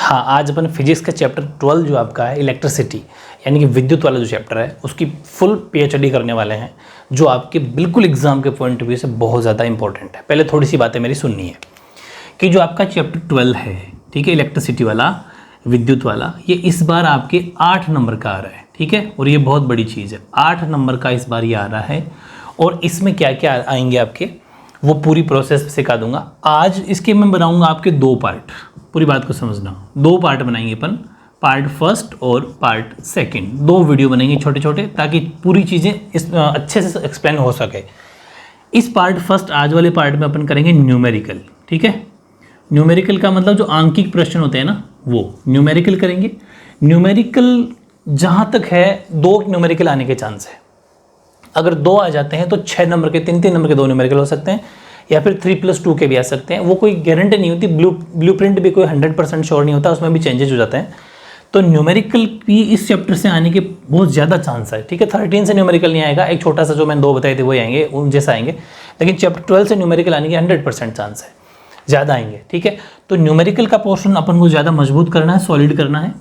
हाँ, आज अपन फिजिक्स का चैप्टर 12 जो आपका है इलेक्ट्रिसिटी यानी कि विद्युत वाला जो चैप्टर है उसकी फुल पीएचडी करने वाले हैं, जो आपके बिल्कुल एग्जाम के पॉइंट ऑफ व्यू से बहुत ज़्यादा इंपॉर्टेंट है। पहले थोड़ी सी बातें मेरी सुननी है कि जो आपका चैप्टर 12 है, ठीक है, इलेक्ट्रिसिटी वाला, विद्युत वाला, ये इस बार आपके 8 नंबर का आ रहा है, ठीक है। और ये बहुत बड़ी चीज़ है, 8 नंबर का इस बार ये आ रहा है। और इसमें क्या क्या आएंगे आपके, वो पूरी प्रोसेस सिखा दूंगा। आज इसके मैं बनाऊंगा आपके 2 पार्ट, पूरी बात को समझना। 2 पार्ट बनाएंगे अपन, पार्ट फर्स्ट और पार्ट सेकंड, 2 वीडियो बनेंगे छोटे छोटे, ताकि पूरी चीज़ें इस अच्छे से एक्सप्लेन हो सके। इस पार्ट फर्स्ट, आज वाले पार्ट में अपन करेंगे न्यूमेरिकल, ठीक है। न्यूमेरिकल का मतलब जो आंकिक प्रश्न होते हैं ना, वो न्यूमेरिकल करेंगे। न्यूमेरिकल जहाँ तक है 2 न्यूमेरिकल आने के चांस है। अगर 2 आ जाते हैं तो 6 नंबर के 3 नंबर के 2 न्यूमेरिकल हो सकते हैं, या फिर 3+2 के भी आ सकते हैं। वो कोई गारंटी नहीं होती, ब्लूप्रिंट भी कोई 100% श्योर नहीं होता, उसमें भी चेंजेस हो जाते हैं। तो न्यूमेरिकल भी इस चैप्टर से आने के बहुत ज़्यादा चांस है, ठीक है। 13 से न्यूमेरिकल नहीं आएगा, एक छोटा सा जो मैंने 2 बताए थे वही आएंगे, उन जैसा आएंगे। लेकिन चैप्टर 12 से न्यूमेरिकल आने के 100% चांस है, ज़्यादा आएंगे, ठीक है। तो न्यूमेरिकल का पोर्शन अपन को ज़्यादा मजबूत करना है, सॉलिड करना है,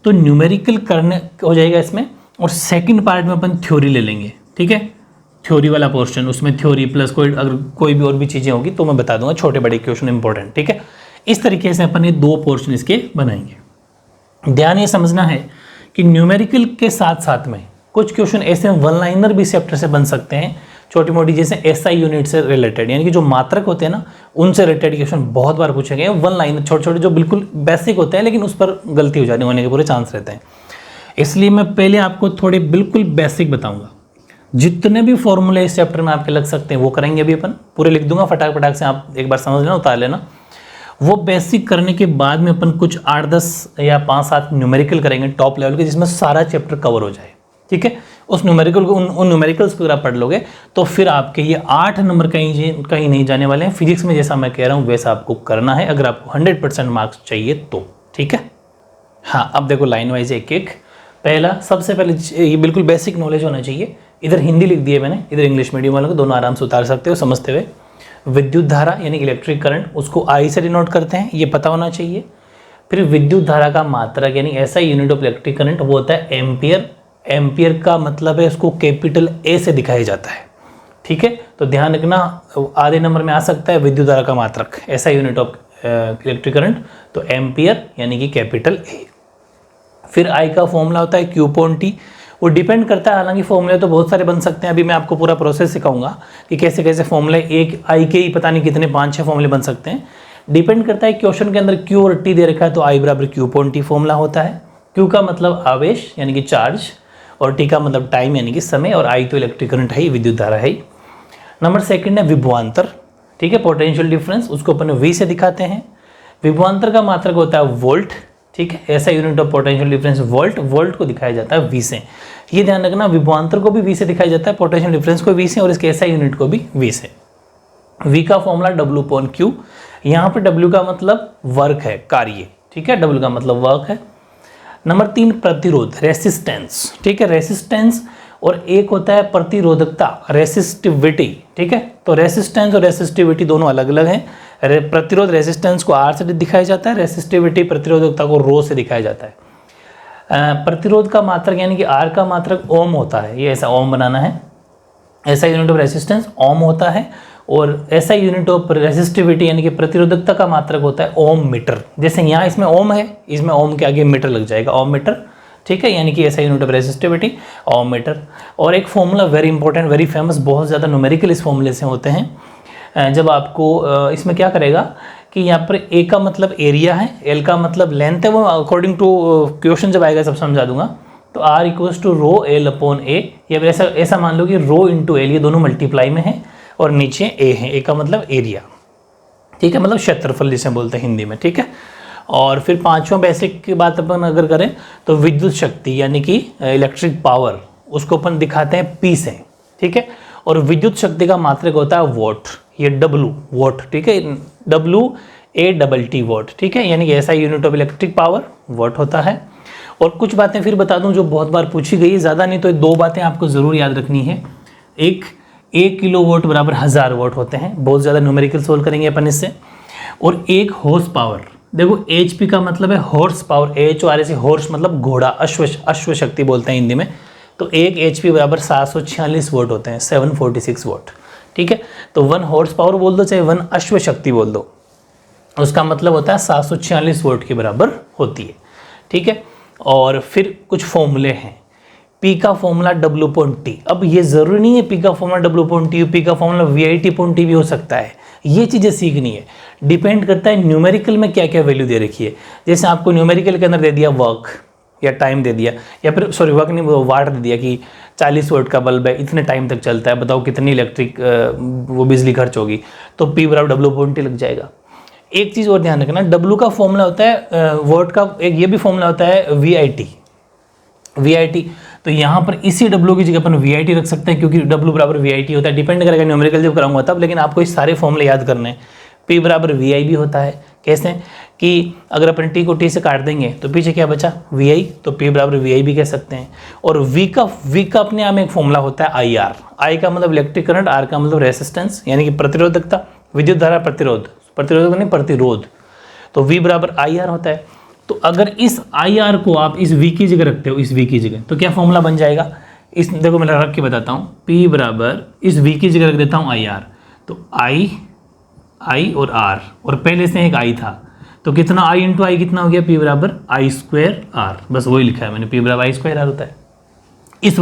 तो न्यूमेरिकल करने हो जाएगा इसमें। और सेकेंड पार्ट में अपन थ्योरी ले लेंगे, ठीक है। थ्योरी वाला पोर्शन, उसमें थ्योरी प्लस अगर कोई भी और भी चीज़ें होगी तो मैं बता दूंगा, छोटे बड़े क्वेश्चन इंपॉर्टेंट, ठीक है। इस तरीके से अपन ये 2 पोर्शन इसके बनाएंगे। ध्यान ये समझना है कि न्यूमेरिकल के साथ साथ में कुछ क्वेश्चन ऐसे वन लाइनर भी चैप्टर से बन सकते हैं, छोटी मोटी, जैसे एसआई यूनिट से रिलेटेड, यानी कि जो मात्रक होते हैं ना, उनसे रिलेटेड क्वेश्चन बहुत बार पूछे गए हैं। वन लाइनर छोटे छोटे जो बिल्कुल बेसिक होते हैं, लेकिन उस पर गलती हो जाने होने के पूरे चांस रहते हैं। इसलिए मैं पहले आपको थोड़े बिल्कुल बेसिक बताऊंगा। जितने भी फॉर्मूले इस चैप्टर में आपके लग सकते हैं वो करेंगे अभी अपन, पूरे लिख दूंगा फटाक फटाक से, आप एक बार समझ लेना, उतार लेना। वो बेसिक करने के बाद में अपन कुछ 8-10 या 5-7 न्यूमेरिकल करेंगे टॉप लेवल के, जिसमें सारा चैप्टर कवर हो जाए, ठीक है। उस न्यूमेरिकल को, उन न्यूमेरिकल्स को अगर आप पढ़ लोगे तो फिर आपके ये 8 नंबर कहीं नहीं जाने वाले हैं। फिजिक्स में जैसा मैं कह रहा हूँ वैसा आपको करना है, अगर आपको 100% मार्क्स चाहिए तो, ठीक है। हाँ, अब देखो लाइन वाइज एक एक। पहला, सबसे पहले ये बिल्कुल बेसिक नॉलेज होना चाहिए। इधर हिंदी लिख दिए मैंने, इधर इंग्लिश मीडियम वालों को, दोनों आराम से उतार सकते हो समझते हुए। विद्युत धारा यानी इलेक्ट्रिक करंट, उसको आई से डिनोट करते हैं, ये पता होना चाहिए। फिर विद्युत धारा का मात्रक यानी ऐसा यूनिट ऑफ इलेक्ट्रिक करंट, वो होता है एम्पियर। एम्पियर का मतलब है उसको कैपिटल ए से दिखाया जाता है, ठीक है। तो ध्यान रखना, आधे नंबर में आ सकता है विद्युत धारा का मात्रक, ऐसा यूनिट ऑफ इलेक्ट्रिक करंट, तो एम्पियर यानी कि कैपिटल ए। फिर आई का फॉर्मूला होता है Q/T। वो डिपेंड करता है, हालांकि फॉर्मूले तो बहुत सारे बन सकते हैं, अभी मैं आपको पूरा प्रोसेस सिखाऊंगा कि कैसे कैसे फॉर्मूले, एक आई के ही पता नहीं कितने 5-6 फॉर्मूले बन सकते हैं। डिपेंड करता है, क्वेश्चन के अंदर Q और T दे रखा है तो I बराबर Q/T फॉर्मूला होता है। Q का मतलब आवेश यानी कि चार्ज, और T का मतलब टाइम यानी कि समय, और I तो इलेक्ट्रिक करंट है ही, विद्युत धारा है ही। नंबर सेकंड है विभवांतर, ठीक है, पोटेंशियल डिफरेंस, उसको अपन V से दिखाते हैं। विभवांतर का मात्रक होता है वोल्ट, ठीक है, ऐसा unit of potential difference volt, volt को दिखाया जाता है V से। ये ध्यान रखना, विभवांतर को भी V से दिखाया जाता है, पोटेंशियल डिफरेंस को V से, और इसके ऐसा यूनिट को भी V से। V का फॉर्मूला W/Q, यहाँ पे W का मतलब वर्क है, कार्य, ठीक है, W का मतलब वर्क है। नंबर 3 प्रतिरोध, रेसिस्टेंस, ठीक है, रेसिस्टेंस, और एक होता है प्रतिरोधकता, रेसिस्टिविटी, ठीक है। तो रेसिस्टेंस और रेसिस्टिविटी दोनों अलग अलग हैं। प्रतिरोध रेसिस्टेंस को R से दिखाया जाता है, रेसिस्टिविटी प्रतिरोधकता को ρ से दिखाया जाता है। प्रतिरोध का मात्रक यानी कि R का मात्रक ओम होता है, ये ऐसा ओम बनाना है, ऐसा यूनिट ऑफ रेसिस्टेंस ओम होता है। और ऐसा यूनिट ऑफ रेसिस्टिविटी यानी कि प्रतिरोधकता का मात्रक होता है ओम मीटर। जैसे यहाँ इसमें ओम है, इसमें ओम के आगे मीटर लग जाएगा, ओम मीटर, ठीक है, यानी कि ऐसा unit of resistivity ohm metre. और एक formula very important, very famous, बहुत ज़्यादा न्यूमेरिकल इस फॉर्मूले से होते हैं। जब आपको इसमें क्या करेगा कि यहाँ पर ए का मतलब एरिया है, एल का मतलब लेंथ है, वो अकॉर्डिंग टू क्वेश्चन जब आएगा सब समझा दूंगा। तो R = ρL/A, या ऐसा मान लो कि ρ × L, ये दोनों मल्टीप्लाई में है, और नीचे A है, A का मतलब एरिया, ठीक है, मतलब क्षेत्रफल जिसे बोलते हैं हिंदी में, ठीक है। और फिर 5वां बेसिक की बात अपन अगर करें तो विद्युत शक्ति यानी कि इलेक्ट्रिक पावर, उसको अपन दिखाते हैं P से, ठीक है। और विद्युत शक्ति का मात्रक होता है वॉट, ये W वॉट, ठीक है, WATT वॉट, ठीक है, यानी कि ऐसा unit of electric power what होता है। और कुछ बातें फिर बता दूं जो बहुत बार पूछी गई है, ज़्यादा नहीं तो 2 बातें आपको ज़रूर याद रखनी है। एक 1 किलोवाट बराबर 1000 वाट होते हैं, बहुत ज़्यादा न्यूमेरिकल सोल्व करेंगे अपन इससे। और 1 हॉर्स पावर देखो HP का मतलब है हॉर्स पावर, HORS से हॉर्स मतलब घोड़ा, अश्व शक्ति बोलते हैं हिंदी में। तो 1 HP बराबर 746 वोट होते हैं, 746 वोट। ठीक है, तो 1 हॉर्स पावर बोल दो चाहे 1 अश्व शक्ति बोल दो, उसका मतलब होता है 746 वोट के बराबर होती है। ठीक है, और फिर कुछ फॉर्मूले हैं। P का फॉर्मूला W/T। अब ये ज़रूरी नहीं है P का फॉर्मूला W/T, P का फॉर्मूला VIT/T भी हो सकता है। ये चीज़ें सीखनी है, डिपेंड करता है न्यूमेरिकल में क्या क्या वैल्यू दे रखी है। जैसे आपको न्यूमेरिकल के अंदर दे दिया वर्क या टाइम दे दिया, या फिर सॉरी वर्क नहीं, वो वाट दे दिया कि 40 वोट का बल्ब है, इतने टाइम तक चलता है, बताओ कितनी इलेक्ट्रिक वो बिजली खर्च होगी, तो P बराबर W/T लग जाएगा। एक चीज़ और ध्यान रखना, W का फॉर्मूला होता है वोट का, एक ये भी फॉर्मूला होता है VIT। तो यहाँ पर इसी W की जगह अपन VIT रख सकते हैं, क्योंकि W बराबर VIT होता है। डिपेंड करेगा न्यूमेरिकल जब कराऊंगा तब, लेकिन आपको इस सारे फॉर्मूले याद करने हैं। P बराबर VI भी होता है। कैसे कि अगर अपन T को T से काट देंगे तो पीछे क्या बचा VI, तो P बराबर VI भी कह सकते हैं। और V का अपने आप में एक फॉर्मूला होता है IR। I का मतलब इलेक्ट्रिक करंट, R का मतलब रेसिस्टेंस यानी कि प्रतिरोधकता, विद्युत धारा प्रतिरोधक नहीं प्रतिरोध, तो V बराबर IR होता है। तो अगर इस IR को आप इस V की जगह रखते हो, इस V की जगह, तो क्या फॉर्मूला बन जाएगा, इस देखो मैं रख के बताता हूँ। P बराबर इस V की जगह रख देता हूँ IR, तो I और R, और पहले से एक I था, तो कितना I इंटू आई कितना हो गया, P बराबर I²R। बस वही लिखा है मैंने, P बराबर I²R होता है। इस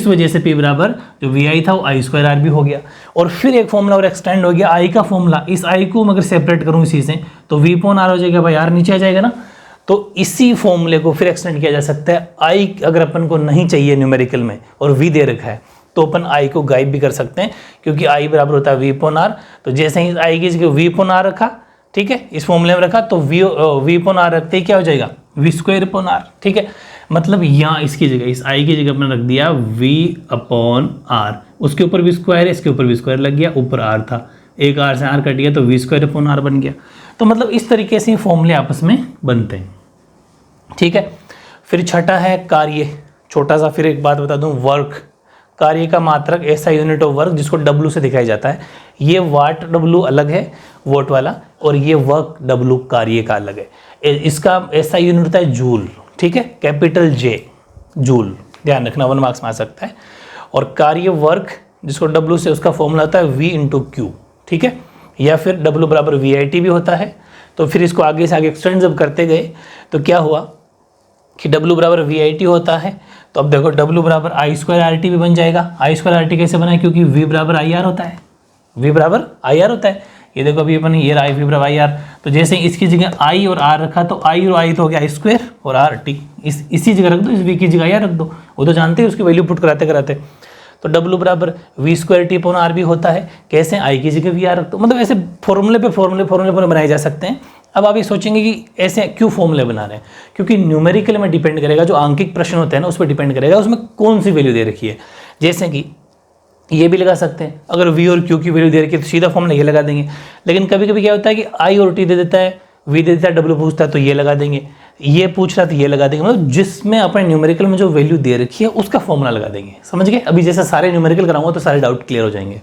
वजह से P बराबर जो VI था वो I²R भी हो गया। और फिर एक फॉर्मूला और एक्सटेंड हो गया I का फॉर्मूला। इस I को अगर सेपरेट करूँ इसी से तो V/R हो जाएगा भाई, R नीचे आ जाएगा ना। तो इसी फॉर्मूले को फिर एक्सटेंड किया जा सकता है। I अगर अपन को नहीं चाहिए न्यूमेरिकल में और V दे रखा है तो अपन I को गायब भी कर सकते हैं, क्योंकि I बराबर होता है V/R। तो जैसे ही I की जगह V/R रखा, ठीक है, इस फॉर्मूले में रखा, तो V/R रखते ही क्या हो जाएगा V²/R। ठीक है, मतलब यहाँ इसकी जगह, इस I की जगह अपने रख दिया V/R, उसके ऊपर V², इसके ऊपर V² लग गया, ऊपर R था, एक R से R कट गया तो V²/R बन गया। तो मतलब इस तरीके से फॉर्मूले आपस में बनते हैं। ठीक है, फिर छठा है कार्य। छोटा सा फिर एक बात बता दूं, वर्क। कार्य का मात्रक ऐसा यूनिट ऑफ वर्क जिसको W से दिखाया जाता है। ये वाट W अलग है वोट वाला, और ये वर्क W कार्य का अलग है। इसका ऐसा यूनिट होता है जूल। ठीक है, कैपिटल J जूल, ध्यान रखना, 1 मार्क्स में आ सकता है। और कार्य वर्क जिसको W से, उसका फॉर्मूला होता है V × Q। ठीक है, या फिर W बराबर VIT भी होता है। तो फिर इसको आगे से आगे एक्सटेंड जब करते गए तो क्या हुआ कि W बराबर VIT होता है, तो अब देखो W बराबर I²RT भी बन जाएगा। I²RT कैसे बना है, क्योंकि V बराबर IR होता है, V बराबर IR होता है। ये देखो अभी अपन ये I V बराबर IR, तो जैसे इसकी जगह I और R रखा तो I और I तो हो गया I² और RT, इसी जगह रख दो, इस V की जगह IR रख दो, वो तो जानते हैं उसकी वैल्यू पुट कराते कराते। तो W बराबर V²T/R भी होता है। कैसे, I की जगह VR रख दो। मतलब ऐसे फॉर्मूले पे फॉर्मूले बनाए जा सकते हैं। अब आप ये सोचेंगे कि ऐसे क्यों फॉर्मूले बना रहे हैं, क्योंकि न्यूमेरिकल में डिपेंड करेगा, जो आंकिक प्रश्न होते हैं ना उस पर डिपेंड करेगा उसमें कौन सी वैल्यू दे रखी है। जैसे कि ये भी लगा सकते हैं, अगर V और Q की वैल्यू दे रखी है तो सीधा फॉर्मूला ये लगा देंगे। लेकिन कभी कभी क्या होता है कि I और T दे देता है, V दे देता है, W पूछता है तो ये लगा देंगे, ये पूछ रहा है तो ये लगा देंगे। मतलब जिसमें अपने न्यूमेरिकल में जो वैल्यू दे रखी है उसका फॉर्मूला लगा देंगे। समझ गए? अभी जैसे सारे न्यूमेरिकल कराऊंगा तो सारे डाउट क्लियर हो जाएंगे।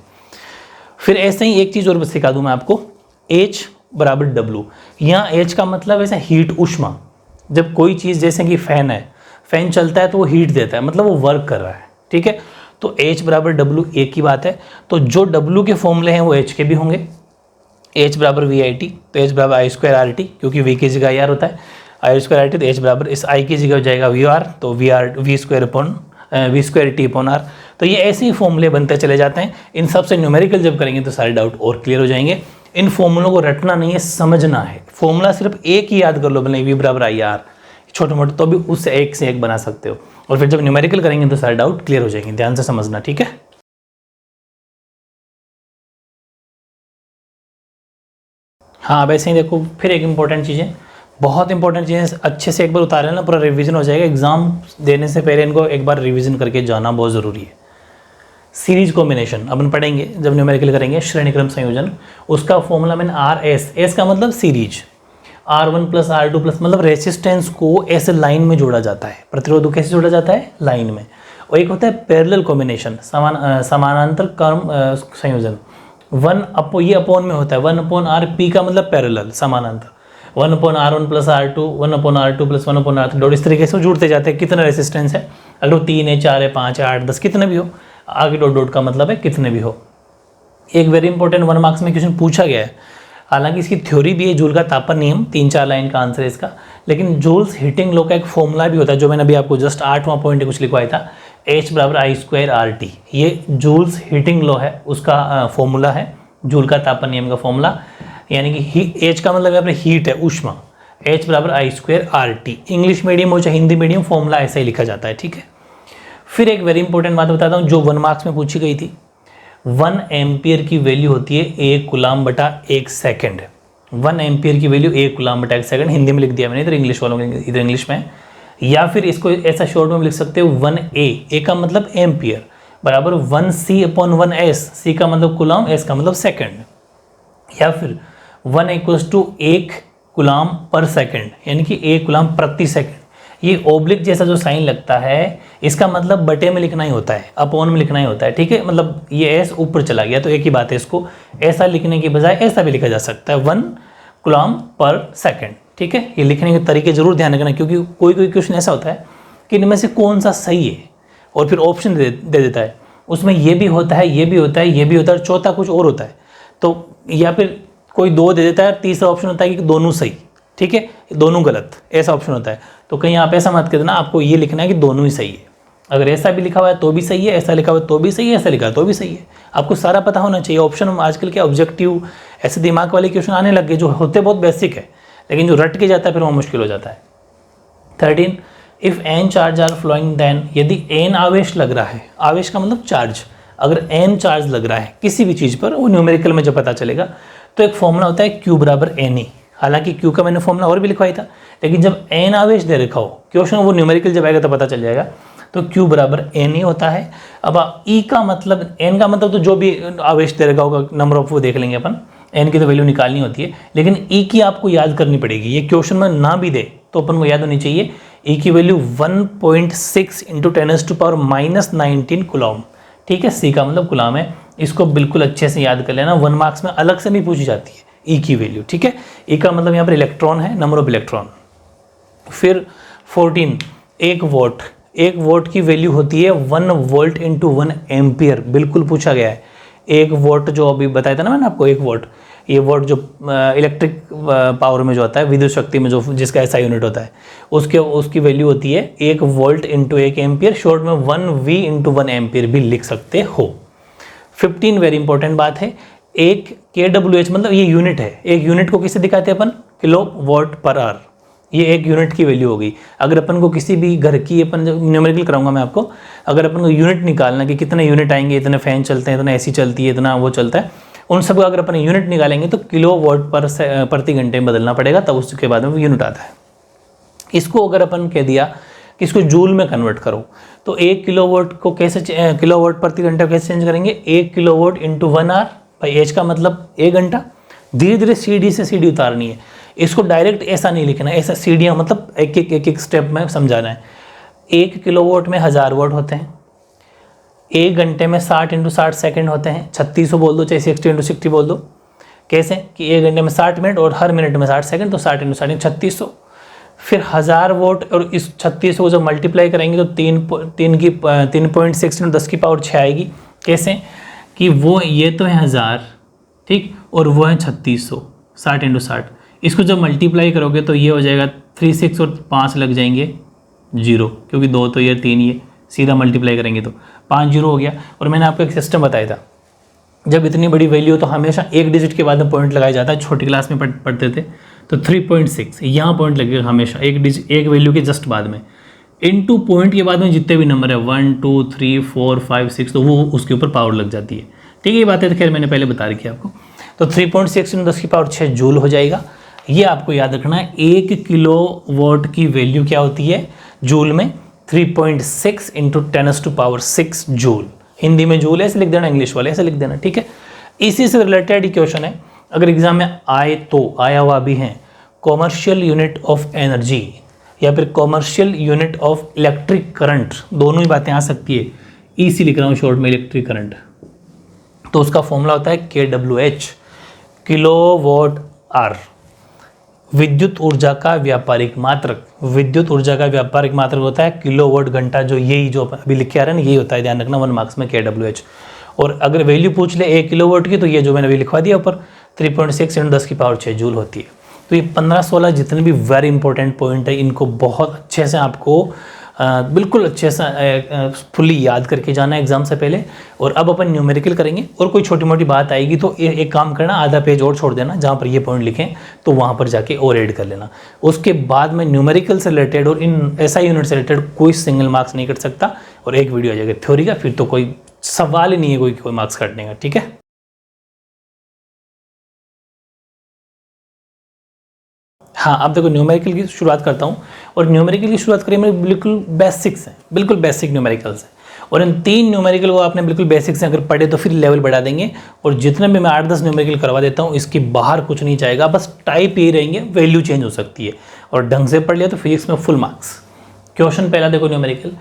फिर ऐसे ही एक चीज़ और सिखा दूँ मैं आपको, H बराबर W। यहाँ H का मतलब ऐसे हीट, ऊष्मा। जब कोई चीज़ जैसे कि फैन है, फैन चलता है तो वो हीट देता है, मतलब वो वर्क कर रहा है। ठीक है, तो H बराबर W एक ही बात है। तो जो W के फॉर्मूले हैं वो H के भी होंगे। H बराबर VIT, तो H बराबर I²RT, क्योंकि V की जगह IR होता है, I²RT, तो H बराबर इस I की जगह हो जाएगा VR, तो V²T/R। तो ये ऐसे ही फॉर्मूले बनते चले जाते हैं। इन सब से न्यूमेरिकल जब करेंगे तो सारे डाउट और क्लियर हो जाएंगे। इन फॉर्मूलों को रटना नहीं है, समझना है। फॉर्मूला सिर्फ एक ही याद कर लो, भले V बराबर IR, छोटे मोटे, तो भी उससे एक से एक बना सकते हो। और फिर जब न्यूमेरिकल करेंगे तो सारे डाउट क्लियर हो जाएंगे। ध्यान से समझना, ठीक है। हाँ, वैसे ही देखो, फिर एक इंपॉर्टेंट चीज़ है, बहुत इंपॉर्टेंट चीज़ें अच्छे से एक बार उतार लेना, पूरा रिवीजन हो जाएगा। एग्जाम देने से पहले इनको एक बार रिवीजन करके जाना बहुत ज़रूरी है। सीरीज कॉम्बिनेशन अपन पढ़ेंगे जब न्यूमेरिकल करेंगे, श्रेणी क्रम संयोजन, उसका फॉर्मूला मैंने RS का मतलब सीरीज, R1 + R2 + मतलब रेसिस्टेंस को ऐसे लाइन में जोड़ा जाता है। प्रतिरोध को कैसे जोड़ा जाता है? लाइन में। और एक होता है पैरेलल कॉम्बिनेशन, समानांतर क्रम संयोजन। ये अपॉन में होता है, 1/R, P का मतलब पैरेलल, समानांतर। 1/R1 plus R2, 1/R2 plus 1/R3 dot, इस तरीके से जुड़ते जाते हैं कितना रेसिस्टेंस है। अगर वो 3 है, 4 है, 5 है, 8, 10 कितने भी हो, आगे डॉट डॉट का मतलब है कितने भी हो। एक वेरी इंपॉर्टेंट 1 मार्क्स में क्वेश्चन पूछा गया है, हालांकि इसकी थ्योरी भी है, जूल का तापन नियम, 3-4 लाइन का आंसर है इसका, लेकिन जूल्स हीटिंग लॉ का एक फॉर्मूला भी होता है जो मैंने अभी आपको जस्ट 8वां पॉइंट कुछ लिखवाया था, H बराबर I² RT। ये जूल्स हीटिंग लॉ है, उसका फॉर्मूला है, जूल का तापन नियम का फॉर्मूला, यानी कि H का मतलब यहाँ पर हीट है, ऊष्मा, H बराबर I² RT। इंग्लिश मीडियम हो चाहे हिंदी मीडियम, फॉर्मूला ऐसा ही लिखा जाता है, ठीक है। फिर एक वेरी इंपॉर्टेंट बात बताता हूँ जो 1 मार्क्स में पूछी गई थी, 1 एम्पियर की वैल्यू होती है 1 कूलाम बटा 1 सेकेंड। 1 एम्पियर की वैल्यू 1 कूलाम बटा 1 सेकेंड, हिंदी में लिख दिया मैंने, इधर इंग्लिश वालों के इधर इंग्लिश में, या फिर इसको ऐसा शॉर्ट में लिख सकते हो 1A, ए का मतलब एम्पियर, बराबर 1C/1S, सी का मतलब कूलाम, एस का मतलब सेकेंड, या फिर 1 = 1 कूलाम पर सेकेंड, यानी कि 1 कूलाम प्रति सेकेंड। ये ओब्लिक जैसा जो साइन लगता है इसका मतलब बटे में लिखना ही होता है, अपॉन में लिखना ही होता है, ठीक है। मतलब ये एस ऊपर चला गया तो एक ही बात है, इसको ऐसा लिखने की बजाय ऐसा भी लिखा जा सकता है, 1 कूलाम पर सेकेंड, ठीक है। ये लिखने के तरीके जरूर ध्यान रखना, क्योंकि कोई कोई क्वेश्चन ऐसा होता है कि इनमें से कौन सा सही है और फिर ऑप्शन दे देता है, उसमें ये भी होता है, ये भी होता है, ये भी होता है, चौथा कुछ और होता है, तो या फिर कोई 2 दे देता है, तीसरा ऑप्शन होता है कि दोनों सही, ठीक है, दोनों गलत, ऐसा ऑप्शन होता है। तो कहीं आप ऐसा मत कर देना, आपको ये लिखना है कि दोनों ही सही है। अगर ऐसा भी लिखा हुआ है तो भी सही है, ऐसा लिखा हुआ है तो भी सही है, ऐसा लिखा है तो भी सही है, आपको सारा पता होना चाहिए। ऑप्शन आजकल के ऑब्जेक्टिव ऐसे दिमाग वाले क्वेश्चन आने लग गए जो होते बहुत बेसिक है, लेकिन जो रट के जाता है फिर वो मुश्किल हो जाता है। 13, if n charge are flowing then, यदि n आवेश लग रहा है, आवेश का मतलब चार्ज, अगर n चार्ज लग रहा है किसी भी चीज़ पर, वो न्यूमेरिकल में जब पता चलेगा तो एक फॉर्मूला होता है Q बराबर NE। हालांकि Q का मैंने फॉर्मूला और भी लिखवाया था, लेकिन जब n आवेश दे रखा हो क्वेश्चन, वो न्यूमेरिकल जब आएगा तो पता चल जाएगा, तो Q बराबर NE होता है। अब E का मतलब, n का मतलब तो जो भी आवेश दे रखा होगा नंबर ऑफ, वो देख लेंगे अपन, n की तो वैल्यू निकालनी होती है, लेकिन E की आपको याद करनी पड़ेगी। ये क्वेश्चन में ना भी दे तो अपन को याद होनी चाहिए, E की वैल्यू 1.6 × 10⁻19 कूलम, ठीक है। C का मतलब कूलम है, इसको बिल्कुल अच्छे से याद कर लेना, 1 मार्क्स में अलग से भी पूछी जाती है E की वैल्यू, ठीक है। E का मतलब यहाँ पर इलेक्ट्रॉन है, नंबर ऑफ इलेक्ट्रॉन। फिर 14, 1 वोल्ट, 1 वोल्ट की वैल्यू होती है 1 वोल्ट × 1 एम्पियर, बिल्कुल पूछा गया है। 1 वोल्ट जो अभी बताया था ना मैंने आपको, 1 वोल्ट, ये वोल्ट जो इलेक्ट्रिक पावर में जो आता है, विद्युत शक्ति में जो जिसका ऐसा यूनिट होता है, उसकी वैल्यू होती है 1 वोल्ट × 1 एम्पियर, शॉर्ट में 1V × 1 एम्पियर भी लिख सकते हो। 15 वेरी इंपॉर्टेंट बात है, एक kWh मतलब ये यूनिट है, एक यूनिट को किससे दिखाते हैं अपन, kW/h, ये एक यूनिट की वैल्यू होगी। अगर अपन को किसी भी घर की, अपन न्यूमेरिकल कराऊंगा मैं आपको, अगर अपन को यूनिट निकालना कि कितने यूनिट आएंगे, इतने फैन चलते हैं, इतना एसी चलती है, इतना वो चलता है, उन सब का अगर अपन यूनिट निकालेंगे तो kW/प्रति घंटे में बदलना पड़ेगा, तब उसके बाद में वो यूनिट आता है। इसको अगर अपन कह दिया कि इसको जूल में कन्वर्ट करो, तो 1 किलोवाट को कैसे, kW/घंटा कैसे चेंज करेंगे, 1 किलोवाट × 1 आवर, भाई H का मतलब 1 घंटा। धीरे धीरे CD से CD उतारनी है, इसको डायरेक्ट ऐसा नहीं लिखना है, ऐसा सीढ़ियाँ मतलब एक स्टेप में समझाना है। 1 किलोवाट में 1000 वाट होते हैं, 1 घंटे में 60 × 60 सेकंड होते हैं, 3600 बोल दो, चाहे 60 × 60 बोल दो। कैसे कि 1 घंटे में 60 मिनट और हर मिनट में 60 सेकंड, तो 60 × 60 3600। फिर 1000 वाट और इस 3600 को जब मल्टीप्लाई करेंगे तो 3.6 × 10⁶ आएगी। कैसे कि वो ये तो है 1000, ठीक, और वो है 3600, 60 × 60। इसको जब मल्टीप्लाई करोगे तो ये हो जाएगा 36 और 5 लग जाएंगे 0, क्योंकि 2 तो ये 3 ये, सीधा मल्टीप्लाई करेंगे तो 5 0 हो गया। और मैंने आपको एक सिस्टम बताया था, जब इतनी बड़ी वैल्यू हो तो हमेशा एक डिजिट के बाद में पॉइंट लगाया जाता है, छोटी क्लास में पढ़ते थे तो 3.6 यहाँ पॉइंट लगेगा हमेशा, एक वैल्यू के जस्ट बाद में, इनटू पॉइंट के बाद में जितने भी नंबर है 1 2 3 4 5 6, तो वो उसके ऊपर पावर लग जाती है, ठीक है। ये बातें तो खैर मैंने पहले बता रखी है आपको। तो 3.6 × 10⁶ जूल हो जाएगा। ये आपको याद रखना है, 1 किलोवाट की वैल्यू क्या होती है जूल में, 3.6 × 10⁶ जूल। हिंदी में जूल ऐसे लिख देना, इंग्लिश वाले ऐसे लिख देना, ठीक है। इसी से रिलेटेड क्वेश्चन है, अगर एग्जाम में आए तो आया हुआ भी है, कॉमर्शियल यूनिट ऑफ एनर्जी या फिर commercial unit of electric current, दोनों ही बातें आ सकती है। ईसी लिख रहा हूँ शॉर्ट में, इलेक्ट्रिक करंट, तो उसका फॉर्मूला होता है kWh, किलोवाट आवर। विद्युत ऊर्जा का व्यापारिक मात्रक, विद्युत ऊर्जा का व्यापारिक मात्रक होता है किलोवाट घंटा, जो यही जो अभी लिख के आ रहा है ना, यही होता है, ध्यान रखना 1 मार्क्स में kWh। और अगर वैल्यू पूछ ले 1 किलोवाट की, तो ये जो मैंने अभी लिखवा दिया ऊपर 3.6 × 10⁶ जूल होती है। तो ये 15-16 जितने भी वेरी इंपॉर्टेंट पॉइंट है, इनको बहुत अच्छे से आपको बिल्कुल अच्छे से फुली याद करके जाना है एग्जाम से पहले। और अब अपन न्यूमेरिकल करेंगे, और कोई छोटी मोटी बात आएगी तो एक काम करना, आधा पेज और छोड़ देना, जहाँ पर ये पॉइंट लिखें तो वहाँ पर जाके और ऐड कर लेना। उसके बाद में न्यूमेरिकल से रिलेटेड और इन SI यूनिट से रिलेटेड कोई सिंगल मार्क्स नहीं कट सकता, और एक वीडियो आ जाएगा थ्योरी का, फिर तो कोई सवाल ही नहीं है कोई मार्क्स काटने का, ठीक है। हाँ, अब देखो न्यूमेरिकल की शुरुआत करता हूँ, और न्यूमेरिकल की शुरुआत करें मेरे बिल्कुल बेसिक्स हैं, बिल्कुल बेसिक न्यूमेरिकल्स हैं, और इन 3 न्यूमेरिकल को आपने बिल्कुल बेसिक्स से अगर पढ़े तो फिर लेवल बढ़ा देंगे। और जितने भी मैं 8-10 न्यूमेरिकल करवा देता हूँ, इसके बाहर कुछ नहीं जाएगा, बस टाइप ये रहेंगे, वैल्यू चेंज हो सकती है, और ढंग से पढ़ लिया तो फिजिक्स में फुल मार्क्स। क्वेश्चन पहला देखो न्यूमेरिकल,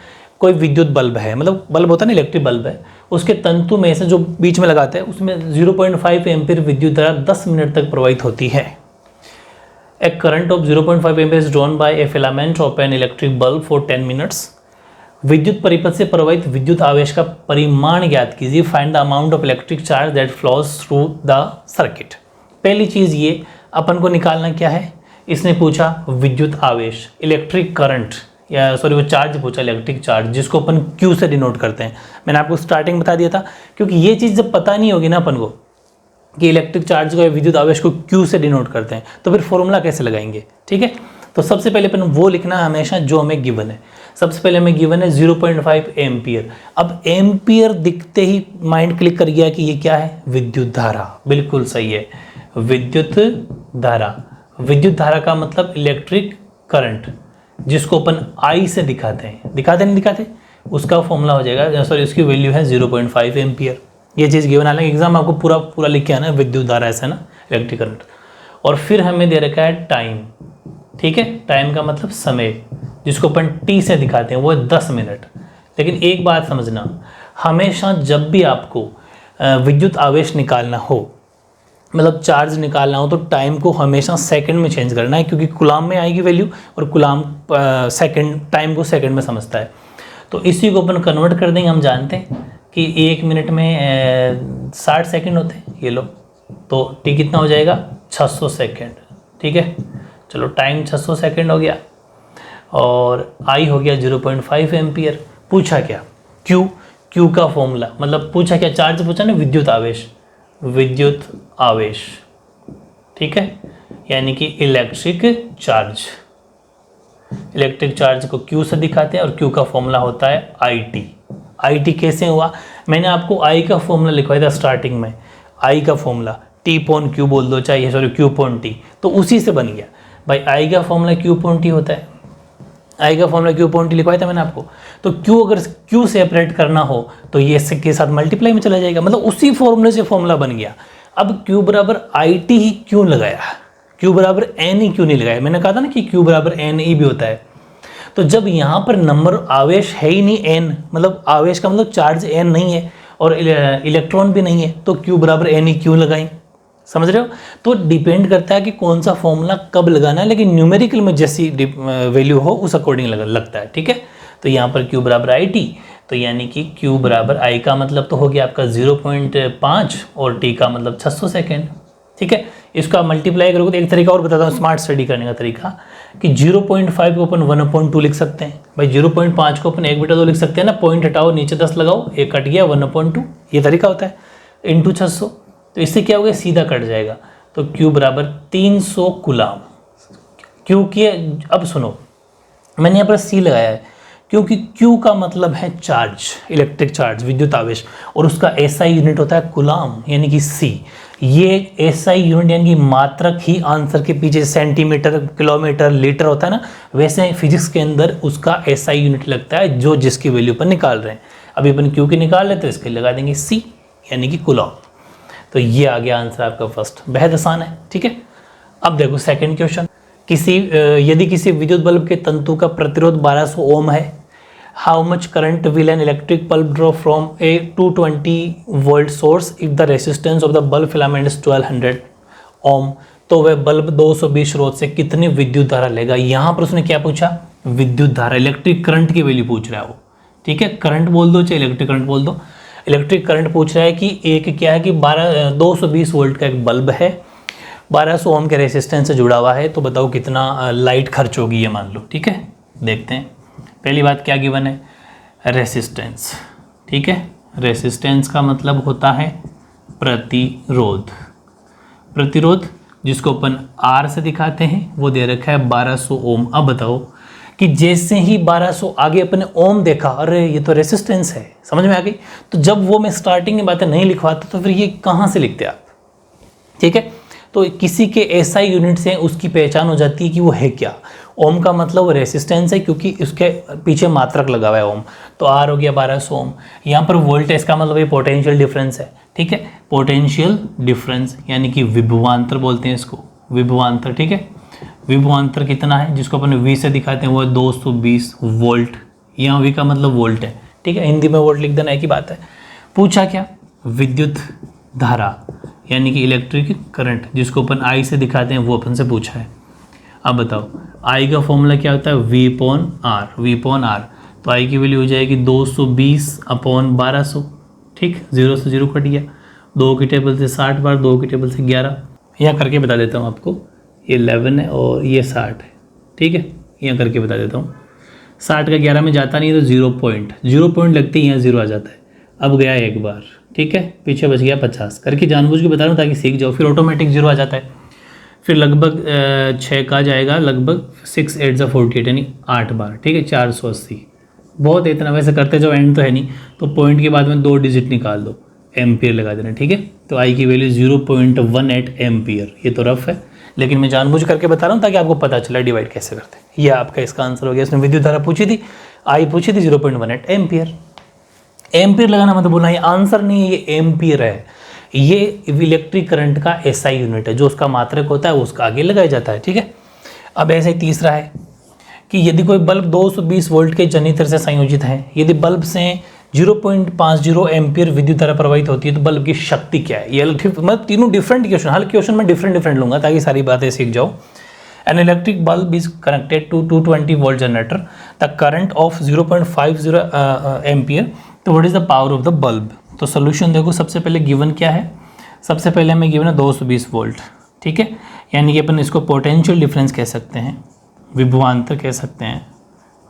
कोई विद्युत बल्ब है, मतलब बल्ब होता है ना, इलेक्ट्रिक बल्ब है, उसके तंतु में से जो बीच में लगाते हैं उसमें 0.5 एम्पीयर विद्युत धारा 10 मिनट तक प्रवाहित होती है। A current of 0.5 ampere is drawn by a filament of an electric bulb for 10 minutes. विद्युत परिपथ से प्रवाहित विद्युत आवेश का परिमाण ज्ञात कीजिए। Find the amount of electric charge that flows through the circuit. पहली चीज ये अपन को निकालना क्या है, इसने पूछा विद्युत आवेश, इलेक्ट्रिक करंट, या सॉरी वो चार्ज पूछा, इलेक्ट्रिक चार्ज, जिसको अपन Q से डिनोट करते हैं। मैंने आपको स्टार्टिंग बता दिया था, क्योंकि ये चीज़ जब पता नहीं होगी ना अपन को कि इलेक्ट्रिक चार्ज को या विद्युत आवेश को Q से डिनोट करते हैं, तो फिर फॉर्मूला कैसे लगाएंगे, ठीक है। तो सबसे पहले अपन वो लिखना है हमेशा जो हमें गिवन है। सबसे पहले हमें गिवन है 0.5 एम्पियर। अब एम्पियर दिखते ही माइंड क्लिक कर गया कि ये क्या है, विद्युत धारा, बिल्कुल सही है, विद्युत धारा। विद्युत धारा का मतलब इलेक्ट्रिक करंट, जिसको अपन I से दिखाते हैं, दिखाते नहीं दिखाते, उसका फॉर्मूला हो जाएगा, सॉरी उसकी वैल्यू है 0.5 एम्पियर। ये चीज़ गिवन, हालांकि एग्जाम आपको पूरा लिख के आना है, विद्युत धारा ऐसा ना, इलेक्ट्रिक करंट। और फिर हमें दे रखा है टाइम, ठीक है, टाइम का मतलब समय, जिसको अपन T से दिखाते हैं, वो है 10 मिनट। लेकिन एक बात समझना, हमेशा जब भी आपको विद्युत आवेश निकालना हो, मतलब चार्ज निकालना हो, तो टाइम को हमेशा सेकंड में चेंज करना है, क्योंकि कुलाम में आएगी वैल्यू, और कुलाम सेकंड, टाइम को सेकंड में समझता है। तो इसी को अपन कन्वर्ट कर देंगे। हम जानते हैं कि 1 मिनट में 60 सेकंड होते हैं, ये लो, तो T कितना हो जाएगा, 600 सेकंड, ठीक है। चलो टाइम 600 सेकंड हो गया, और I हो गया 0.5 एम्पियर। पूछा क्या, Q का फॉर्मूला, मतलब पूछा क्या, चार्ज पूछा ना, विद्युत आवेश, विद्युत आवेश, ठीक है, यानी कि इलेक्ट्रिक चार्ज। इलेक्ट्रिक चार्ज को Q से दिखाते हैं, और Q का फॉर्मूला होता है IT कैसे हुआ, मैंने आपको I का फॉर्मूला लिखवाया था स्टार्टिंग में, I का फॉर्मूला T/Q बोल दो, चाहिए सॉरी Q/T, तो उसी से बन गया भाई। I का फॉर्मूला Q/T होता है, I का फॉर्मूला Q/T लिखवाया था मैंने आपको। तो Q अगर Q सेपरेट करना हो तो ये इसके के साथ मल्टीप्लाई में चला जाएगा, मतलब उसी फॉर्मूले से फॉर्मूला बन गया। अब Q बराबर IT ही क्यों लगाया, Q बराबर N ही क्यों नहीं लगाया, मैंने कहा था ना कि Q बराबर NE भी होता है। तो जब यहाँ पर नंबर आवेश है ही नहीं N, मतलब आवेश का मतलब चार्ज N नहीं है और इलेक्ट्रॉन भी नहीं है, तो Q बराबर NE क्यों लगाएं, समझ रहे हो। तो डिपेंड करता है कि कौन सा फॉर्मूला कब लगाना है, लेकिन न्यूमेरिकल में जैसी वैल्यू हो उस अकॉर्डिंग लगता है, ठीक है। तो यहाँ पर Q बराबर IT, तो यानी कि Q बराबर I का मतलब तो हो गया आपका 0.5 और T का मतलब 600 सेकेंड, ठीक है। इसका मल्टीप्लाई करोगे तो एक तरीका और बताता हूँ स्मार्ट स्टडी करने का तरीका, कि 0.5 को अपन 1/2 लिख सकते हैं भाई, 0.5 को अपन 1/2 लिख सकते हैं ना, पॉइंट हटाओ, नीचे 10 लगाओ, एक कट गया 1/2, ये तरीका होता है, इंटू 600। तो इससे क्या हो गया, सीधा कट जाएगा। तो Q बराबर 300 कुलाम। क्योंकि अब सुनो, मैंने यहाँ पर C लगाया है क्योंकि Q का मतलब है चार्ज, इलेक्ट्रिक चार्ज, विद्युत आवेश, और उसका SI यूनिट होता है कुलाम, यानी कि C। ये SI यूनिट यानी कि मात्रक ही आंसर के पीछे सेंटीमीटर, किलोमीटर, लीटर होता है ना, वैसे फिजिक्स के अंदर उसका SI यूनिट लगता है, जो जिसकी वैल्यू पर निकाल रहे हैं। अभी अपन Q की निकाल लेते तो इसके लगा देंगे C, यानी कि कुलाम। तो ये आ गया आंसर आपका फर्स्ट, बेहद आसान है, ठीक है। अब देखो सेकंड क्वेश्चन, यदि किसी विद्युत बल्ब के तंतु का प्रतिरोध 1200 ओम है, how much current will an electric bulb draw from A 220 volt source if the resistance of the bulb filament is 1200 ओम। तो वह बल्ब 220 स्रोत से कितनी विद्युत धारा लेगा। यहाँ पर उसने क्या पूछा, विद्युत धारा, इलेक्ट्रिक करंट की वैल्यू पूछ रहा है वो, ठीक है। करंट बोल दो चाहे इलेक्ट्रिक करंट बोल दो, इलेक्ट्रिक करंट पूछ रहा है कि एक क्या है कि 220 वोल्ट का एक बल्ब है, 1200 ओम के रेसिस्टेंस से जुड़ा हुआ है, तो बताओ कितना लाइट खर्च होगी ये मान लो, ठीक है। देखते हैं, पहली बात क्या गिवन है, रेसिस्टेंस, ठीक है। रेसिस्टेंस का मतलब होता है प्रतिरोध, प्रतिरोध जिसको अपन R से दिखाते हैं, वो दे रखा है 1200 ओम। अब बताओ कि जैसे ही 1200 आगे अपने ओम देखा, अरे ये तो रेसिस्टेंस है, समझ में आ गई। तो जब वो मैं स्टार्टिंग की बातें नहीं लिखवाता तो फिर ये कहाँ से लिखते आप, ठीक है। तो किसी के एसआई यूनिट से उसकी पहचान हो जाती है कि वो है क्या। ओम का मतलब रेसिस्टेंस है क्योंकि उसके पीछे मात्रक लगा हुआ है ओम, तो आर हो गया 1200 ओम। यहाँ पर वोल्टेज का मतलब ये पोटेंशियल डिफरेंस है, ठीक है। पोटेंशियल डिफरेंस यानी कि विभवांतर बोलते हैं इसको, विभवांतर, ठीक है। विभवांतर कितना है, जिसको अपन वी से दिखाते हैं, वो है 220 वोल्ट। यहाँ वी का मतलब वोल्ट है, ठीक है। हिंदी में वोल्ट लिख देना एक ही बात है। पूछा क्या, विद्युत धारा यानी कि इलेक्ट्रिक करंट, जिसको अपन आई से दिखाते हैं, वो अपन से पूछा है। अब बताओ आई का फॉर्मूला क्या होता है, V upon R, V upon R. तो आई की वैल्यू हो जाएगी 220 अपॉन 1200, ठीक, 0 से 0 कट गया, 2 की टेबल से 60 बार, 2 की टेबल से 11, यहाँ करके बता देता हूँ आपको, ये 11 है और ये 60 है, ठीक है। यहाँ करके बता देता हूँ, 60 का 11 में जाता नहीं है तो 0 पॉइंट लगते ही यहाँ 0 आ जाता है। अब गया एक बार, ठीक है, पीछे बच गया 50, करके जानबूझ के बता रहा हूँ ताकि सीख जाओ, फिर ऑटोमेटिक 0 आ जाता है। फिर लगभग 6 का जाएगा, लगभग 6 8 ज़ा 48 यानी 8 बार, ठीक है, 480। बहुत इतना वैसे करते जाओ, एंड तो है नहीं, तो पॉइंट के बाद में 2 डिजिट निकाल दो, एम्पियर लगा देना, ठीक है। तो आई की वैल्यू 0.18 एम्पियर। ये तो रफ है लेकिन मैं जानबूझ करके बता रहा हूँ ताकि आपको पता चला डिवाइड कैसे करते हैं। ये आपका इसका आंसर हो गया। इसमें विद्युत धारा पूछी थी, आई पूछी थी 0.18 एम्पियर। एम्पियर लगाना मतलब बोलना ये आंसर नहीं है, ये एम्पियर है। ये इलेक्ट्रिक करंट का एसआई यूनिट है, जो उसका मात्रक होता है उसका आगे लगाया जाता है, ठीक है। अब ऐसे ही तीसरा है कि यदि कोई बल्ब 220 वोल्ट के जनित्र से संयोजित है, यदि बल्ब से 0.50 एम्पियर विद्युत धारा प्रवाहित होती है तो बल्ब की शक्ति क्या है। ये मतलब तीनों डिफरेंट क्वेश्चन, हर क्वेश्चन में डिफरेंट लूंगा ताकि सारी बातें सीख जाओ। An electric bulb is connected to 220 volt generator. The current of 0.50 ampere. तो what is the power of the bulb. तो सोल्यूशन देखो, सबसे पहले गिवन क्या है, सबसे पहले हमें गिवन है 220 वोल्ट, ठीक है। यानी कि अपन इसको पोटेंशियल डिफरेंस कह सकते हैं, विभवांतर कह सकते हैं,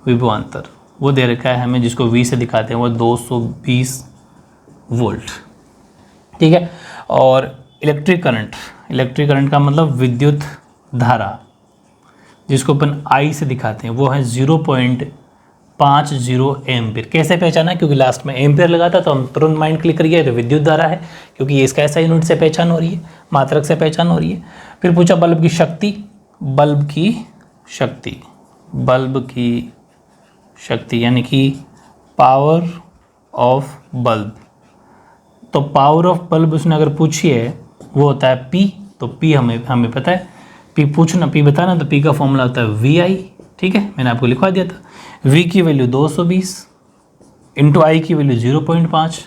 विभवांतर वो दे रखा है हमें, जिसको वी से दिखाते हैं, वो 220 वोल्ट, ठीक है। और इलेक्ट्रिक करंट, इलेक्ट्रिक करंट का मतलब विद्युत धारा, जिसको अपन आई से दिखाते हैं, वो है 0.50 एम्पियर। कैसे पहचाना, क्योंकि लास्ट में एम्पियर लगा था तो हम तुरंत माइंड क्लिक कर गया, तो विद्युत धारा है क्योंकि ये इसका ऐसा यूनिट से पहचान हो रही है, मात्रक से पहचान हो रही है। फिर पूछा बल्ब की शक्ति, बल्ब की शक्ति, बल्ब की शक्ति यानी कि पावर ऑफ बल्ब। तो पावर ऑफ बल्ब उसने अगर पूछी है वो होता है पी, तो पी हमें पता है, पी पूछना, पी बताना, तो पी का फॉर्मूला होता है वी आई, ठीक है, मैंने आपको लिखवा दिया था। वी की वैल्यू 220 इंटू आई की वैल्यू 0.5,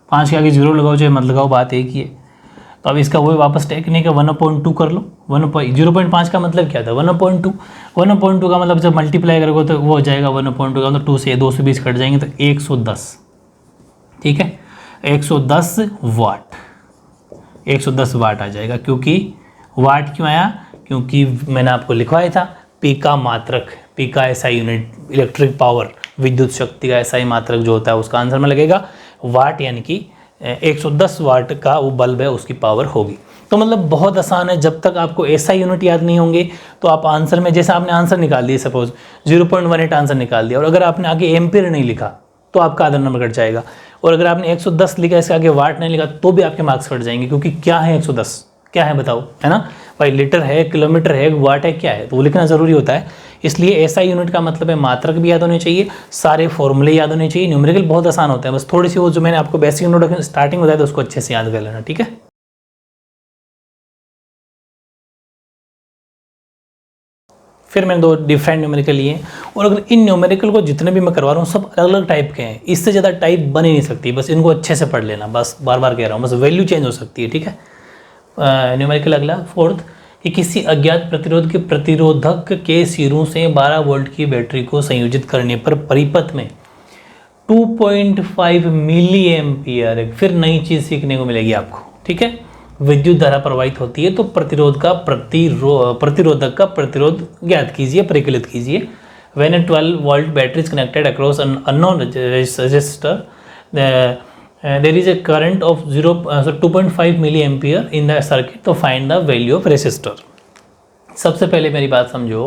5 के आगे 0 लगाओ चाहे मत लगाओ, बात एक ही है। तो अब इसका वही वापस टेकने का 1/2 कर लो। 0.5 का मतलब क्या था, 1/2, 1/2 का मतलब जब मल्टीप्लाई करोगे तो वो हो जाएगा 1/2 का मतलब 2 से 220 कट जाएंगे तो 110, ठीक है, 110 वाट, 110 वाट आ जाएगा। क्योंकि वाट क्यों आया, क्योंकि मैंने आपको लिखवाया था पी का मात्रक, पी का एसआई यूनिट, इलेक्ट्रिक पावर, विद्युत शक्ति का एसआई मात्रक जो होता है उसका आंसर में लगेगा वाट, यानी कि 110 वाट का वो बल्ब है उसकी पावर होगी। तो मतलब बहुत आसान है, जब तक आपको एसआई यूनिट याद नहीं होंगे तो आप आंसर में, जैसे आपने आंसर निकाल दिया, सपोज 0.18 आंसर निकाल दिया, और अगर आपने आगे एम्पियर नहीं लिखा तो आपका आधा नंबर कट जाएगा, और अगर आपने 110 लिखा इसके आगे वाट नहीं लिखा तो भी आपके मार्क्स कट जाएंगे। क्योंकि क्या है 110, क्या है बताओ, है ना भाई, लीटर है, किलोमीटर है, वाट है, क्या है, तो वो लिखना ज़रूरी होता है। इसलिए एसआई यूनिट का मतलब है मात्रक भी याद होने चाहिए, सारे फॉर्मूले याद होने चाहिए। न्यूमेरिकल बहुत आसान होता है, बस थोड़ी सी वो जो मैंने आपको बेसिक इंट्रोडक्शन स्टार्टिंग बताया था उसको अच्छे से याद कर लेना, ठीक है। फिर मैंने 2 डिफरेंट न्यूमेरिकल लिए, और अगर इन न्यूमेरिकल को जितने भी मैं करवा रहा हूँ सब अलग अलग टाइप के हैं, इससे ज़्यादा टाइप बन ही नहीं सकती, बस इनको अच्छे से पढ़ लेना, बस बार बार कह रहा हूँ, बस वैल्यू चेंज हो सकती है, ठीक है। न्यूमेरिकल अगला 4th कि किसी अज्ञात प्रतिरोध के प्रतिरोधक के सिरों से 12 वोल्ट की बैटरी को संयोजित करने पर परिपथ में 2.5 मिली एम्पियर, फिर नई चीज़ सीखने को मिलेगी आपको, ठीक है, विद्युत धारा प्रवाहित होती है। तो प्रतिरोधक का प्रतिरोध ज्ञात कीजिए, परिकलित कीजिए। When a 12 volt battery is connected across an unknown resistor, there is a current of 2.5 milliampere in the circuit. तो find the value of resistor। सबसे पहले मेरी बात समझो,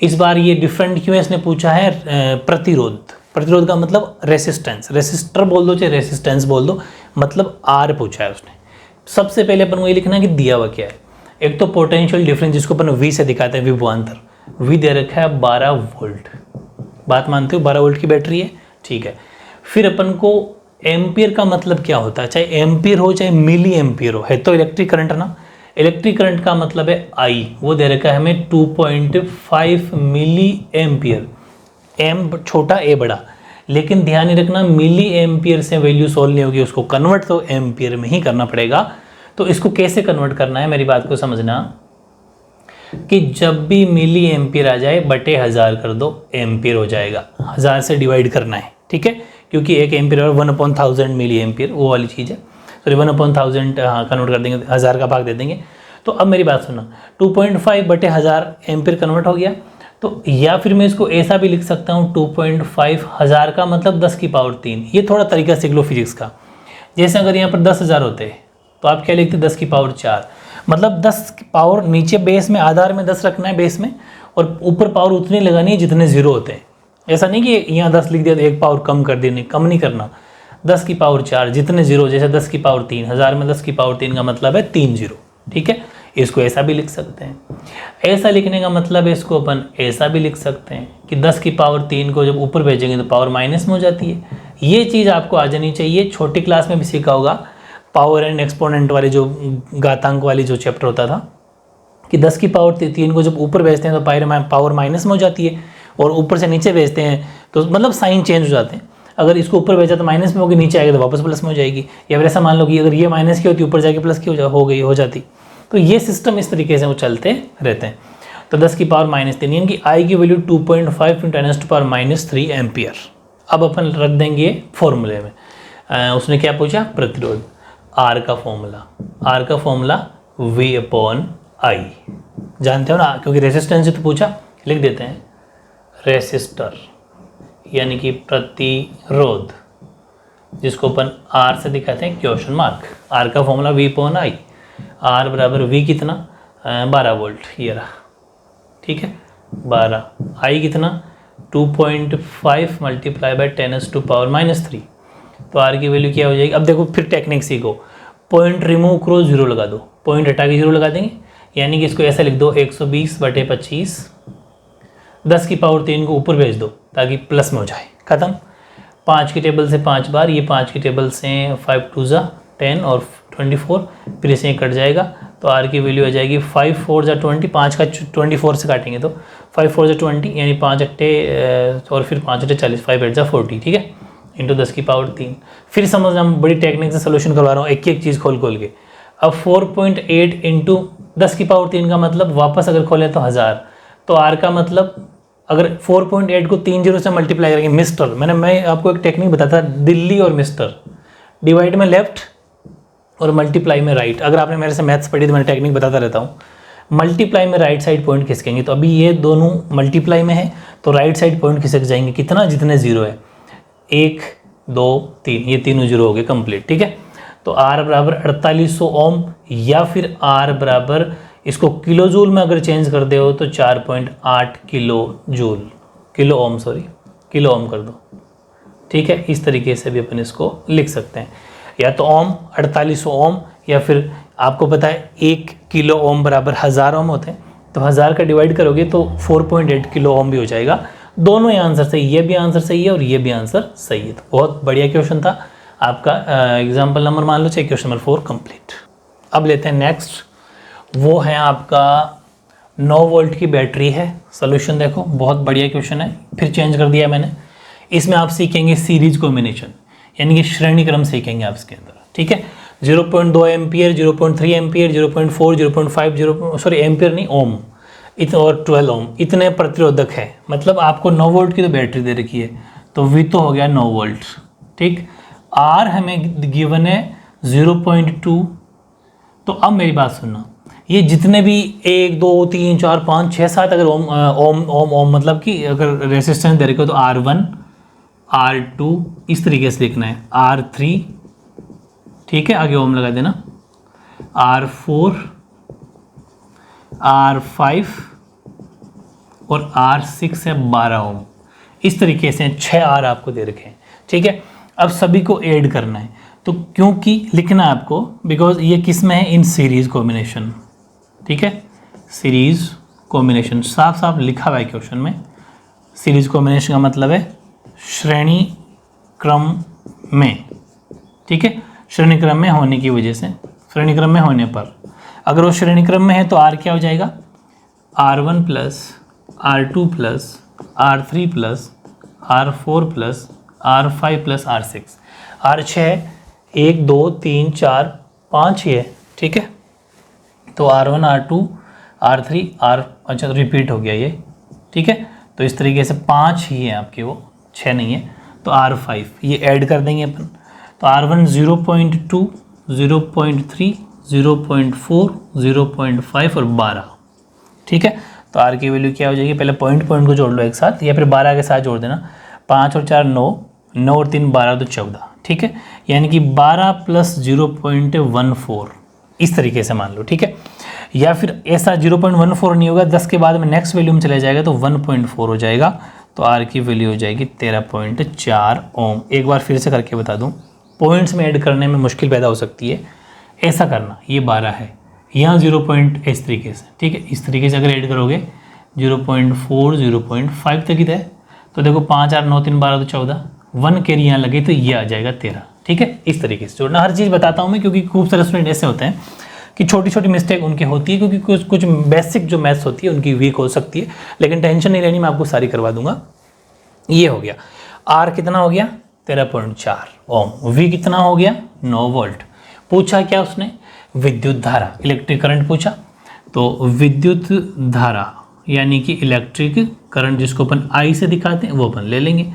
इस बार ये डिफरेंट क्यों है, इसने पूछा है प्रतिरोध। प्रतिरोध का मतलब रेसिस्टेंस, रेसिस्टर बोल दो चाहे रेसिस्टेंस बोल दो, मतलब आर पूछा है उसने। सबसे पहले अपन को ये लिखना है कि दिया हुआ क्या है। एक तो पोटेंशियल डिफरेंस जिसको अपन वी से दिखाते हैं, विभवांतर, वी दे रखा है 12 वोल्ट। बात मानते हो, 12 वोल्ट की बैटरी है, ठीक है। फिर अपन को एम्पियर का मतलब क्या होता है, चाहे एम्पियर हो चाहे मिली एम्पियर हो, है तो इलेक्ट्रिक करंट ना। इलेक्ट्रिक करंट का मतलब है आई, वो दे रखा है हमें 2.5 मिली एम्पियर। एम छोटा ए बड़ा, लेकिन ध्यान ही रखना मिली एम्पियर से वैल्यू सोल्व नहीं होगी, उसको कन्वर्ट तो एम्पियर में ही करना पड़ेगा। तो इसको कैसे कन्वर्ट करना है, मेरी बात को समझना कि जब भी मिली एम्पियर आ जाए बटे 1000 कर दो, एम्पियर हो जाएगा। 1000 से डिवाइड करना है, ठीक है, क्योंकि एक एम्पियर 1/1000 मिली एम्पियर, वो वाली चीज़ है। सॉरी 1/1000, हाँ कन्वर्ट कर देंगे, 1000 का भाग दे देंगे। तो अब मेरी बात सुनना, 2.5 बटे 1000 एम्पियर कन्वर्ट हो गया। तो या फिर मैं इसको ऐसा भी लिख सकता हूँ, 2.5 1000 का मतलब 10 की पावर 3। ये थोड़ा तरीका सीख लो फिजिक्स का। जैसे अगर यहाँ पर 10,000 होते तो आप क्या लिखते, 10 की पावर 4, मतलब 10 की पावर नीचे बेस में, आधार में 10 रखना है बेस में, और ऊपर पावर उतनी लगानी है जितने जीरो होते हैं। ऐसा नहीं कि यहाँ 10 लिख दिया तो एक पावर कम कर देनी, कम नहीं करना। 10 की पावर 4 जितने जीरो, जैसे 10 की पावर 3, 1000 में 10 की पावर 3 का मतलब है 3 जीरो, ठीक है। इसको ऐसा भी लिख सकते हैं। ऐसा लिखने का मतलब है इसको अपन ऐसा भी लिख सकते हैं कि 10 की पावर 3 को जब ऊपर भेजेंगे तो पावर माइनस में हो जाती है। ये चीज़ आपको आ जानी चाहिए। छोटी क्लास में भी सीखा होगा, पावर एंड एक्सपोनेंट वाली जो घातांक वाली जो चैप्टर होता था, कि 10 की पावर 3 को जब ऊपर भेजते हैं तो पावर माइनस में हो जाती है, और ऊपर से नीचे भेजते हैं तो मतलब साइन चेंज हो जाते हैं। अगर इसको ऊपर भेजा तो माइनस में होगी, नीचे आएगा तो वापस प्लस में हो जाएगी। या फिर ऐसा मान लो कि अगर ये माइनस की होती ऊपर जाके प्लस की हो जाती। तो ये सिस्टम इस तरीके से वो चलते रहते हैं। तो 10 की पावर -3 यानी कि आई की वैल्यू 2.5 × 10⁻³ एम्पियर। अब अपन रख देंगे फॉर्मूले में। उसने क्या पूछा, प्रतिरोध। आर का फॉर्मूला V/I जानते हो ना, क्योंकि रेसिस्टेंस से तो पूछा, लिख देते हैं रेसिस्टर यानी कि प्रतिरोध, जिसको अपन आर से दिखाते हैं क्वेश्चन मार्क। आर का फॉर्मूला V/I, आर बराबर V कितना 12 वोल्ट, ये रहा, ठीक है 12। आई कितना 2.5 × 10⁻³ तो आर की वैल्यू क्या हो जाएगी। अब देखो फिर टेक्निक सीखो, पॉइंट रिमूव करो, जीरो लगा दो, पॉइंट हटा के जीरो लगा देंगे, यानी कि इसको ऐसा लिख दो 120/25, 10 की पावर 3 को ऊपर भेज दो ताकि प्लस में हो जाए, खत्म। 5 की टेबल से 5 बार, ये 5 की टेबल से 5 × 2 = 10 और 24, फिर इसे कट जाएगा तो आर की वैल्यू आ जाएगी 5 × 4 = 20, 5 का 24 से काटेंगे तो 5 × 4 = 20 यानी 5 अट्टे और फिर 5 अट्टे 40, 5 × 8 = 40, ठीक है, इंटू 10 की पावर 3। फिर समझना, हम बड़ी टेक्निक से सोल्यूशन करवा रहा हूँ, एक एक चीज़ खोल के। अब 4.8 × 10 की पावर 3 का मतलब वापस अगर खोलें तो 1000, तो आर का मतलब अगर 4.8 को 3 जीरो से मल्टीप्लाई करेंगे, मिस्टर मैं आपको एक टेक्निक बताता, दिल्ली और मिस्टर, डिवाइड में लेफ्ट और मल्टीप्लाई में राइट। अगर आपने मेरे से मैथ्स पढ़ी तो मैं टेक्निक बताता रहता हूँ। मल्टीप्लाई में राइट साइड पॉइंट खिसकेंगे, तो अभी ये दोनों मल्टीप्लाई में है तो राइट साइड पॉइंट खिसक जाएंगे, कितना, जितने जीरो है, 1 2 3, ये तीनों जीरो हो गए कंप्लीट, ठीक है। तो आर बराबर 4800 ओम, या फिर आर बराबर इसको किलो जूल में अगर चेंज कर दे हो तो 4.8 किलो ओम कर दो, ठीक है। इस तरीके से भी अपन इसको लिख सकते हैं, या तो ओम 4800 ओम, या फिर आपको पता है 1 किलो ओम बराबर 1000 ओम होते हैं, तो 1000 का डिवाइड करोगे तो 4.8 किलो ओम भी हो जाएगा। दोनों ही आंसर सही, ये भी आंसर सही है और ये भी आंसर सही है। तो बहुत बढ़िया क्वेश्चन था आपका, एग्जाम्पल नंबर मान लो चाहे क्वेश्चन नंबर 4 कंप्लीट। अब लेते हैं नेक्स्ट, वो है आपका 9 वोल्ट की बैटरी है। सोल्यूशन देखो, बहुत बढ़िया क्वेश्चन है, फिर चेंज कर दिया मैंने। इसमें आप सीखेंगे सीरीज कॉम्बिनेशन, यानी कि श्रेणी क्रम सीखेंगे आप इसके अंदर, ठीक है। 0.2 एम्पियर, 0.3 एम्पियर, 0.4, 0.5, सॉरी एम्पियर नहीं, ओम इतने, और 12 ओम इतने प्रतिरोधक है। मतलब आपको 9 वोल्ट की तो बैटरी दे रखी है, तो वी तो हो गया 9 वोल्ट, ठीक। आर हमें गिवन है 0.2। तो अब मेरी बात सुनना, ये जितने भी 1 2 3 4 5 6 7 अगर ओम ओम ओम ओम मतलब कि अगर रेसिस्टेंस दे रखे हो तो R1 R2 इस तरीके से लिखना है, R3, ठीक है, आगे ओम लगा देना, R4 R5 और R6 है 12 ओम। इस तरीके से 6 R आपको दे रखे हैं, ठीक है। अब सभी को ऐड करना है, तो क्योंकि लिखना है आपको, बिकॉज ये किस में है, इन सीरीज कॉम्बिनेशन, ठीक है, सीरीज कॉम्बिनेशन साफ साफ लिखा हुआ है क्वेश्चन में। सीरीज कॉम्बिनेशन का मतलब है श्रेणी क्रम में, ठीक है, श्रेणी क्रम में होने की वजह से, श्रेणी क्रम में होने पर, अगर वो श्रेणी क्रम में है तो R क्या हो जाएगा, R1 plus R2 plus R3 plus R4 plus R5 plus R6, R6 है 1 2 3 4 5 ही है, ठीक है। तो R1 R2 R3 R, अच्छा तो रिपीट हो गया ये, ठीक है। तो इस तरीके से 5 ही है आपके, वो 6 नहीं है, तो R5 ये ऐड कर देंगे अपन। तो R1 0.2 0.3 0.4 0.5 और 12, ठीक है। तो R की वैल्यू क्या हो जाएगी, पहले पॉइंट पॉइंट को जोड़ लो एक साथ, या फिर 12 के साथ जोड़ देना, 5 और 4 9, 9 और 3 12 तो 14, ठीक है। यानी कि 12 प्लस 0.14 इस तरीके से मान लो, ठीक है। या फिर ऐसा 0.14 नहीं होगा, 10 के बाद में नेक्स्ट वैल्यू में चला जाएगा तो 1.4 हो जाएगा, तो R की वैल्यू हो जाएगी 13.4 ओम। एक बार फिर से करके बता दूं, पॉइंट्स में ऐड करने में मुश्किल पैदा हो सकती है, ऐसा करना, ये 12 है, यहाँ 0. इस तरीके से, ठीक है, इस तरीके से अगर ऐड करोगे 0.4 0.5 तक ही है, तो देखो 5 8 9 3 12 तो 14, 1 कैरी यहाँ लगे तो ये आ जाएगा 13, ठीक है। इस तरीके से जोड़ना, हर चीज़ बताता हूँ मैं, क्योंकि खूब सारे स्टूडेंट ऐसे होते हैं कि छोटी छोटी मिस्टेक उनकी होती है, क्योंकि कुछ बेसिक जो मैथ्स होती है उनकी वीक हो सकती है, लेकिन टेंशन नहीं लेनी, मैं आपको सारी करवा दूंगा। ये हो गया, R कितना हो गया 13.4 ओम, V कितना हो गया 9 वोल्ट। पूछा क्या उसने, विद्युत धारा, इलेक्ट्रिक करंट पूछा, तो विद्युत धारा यानी कि इलेक्ट्रिक करंट जिसको अपन I से दिखाते हैं वो अपन ले लेंगे।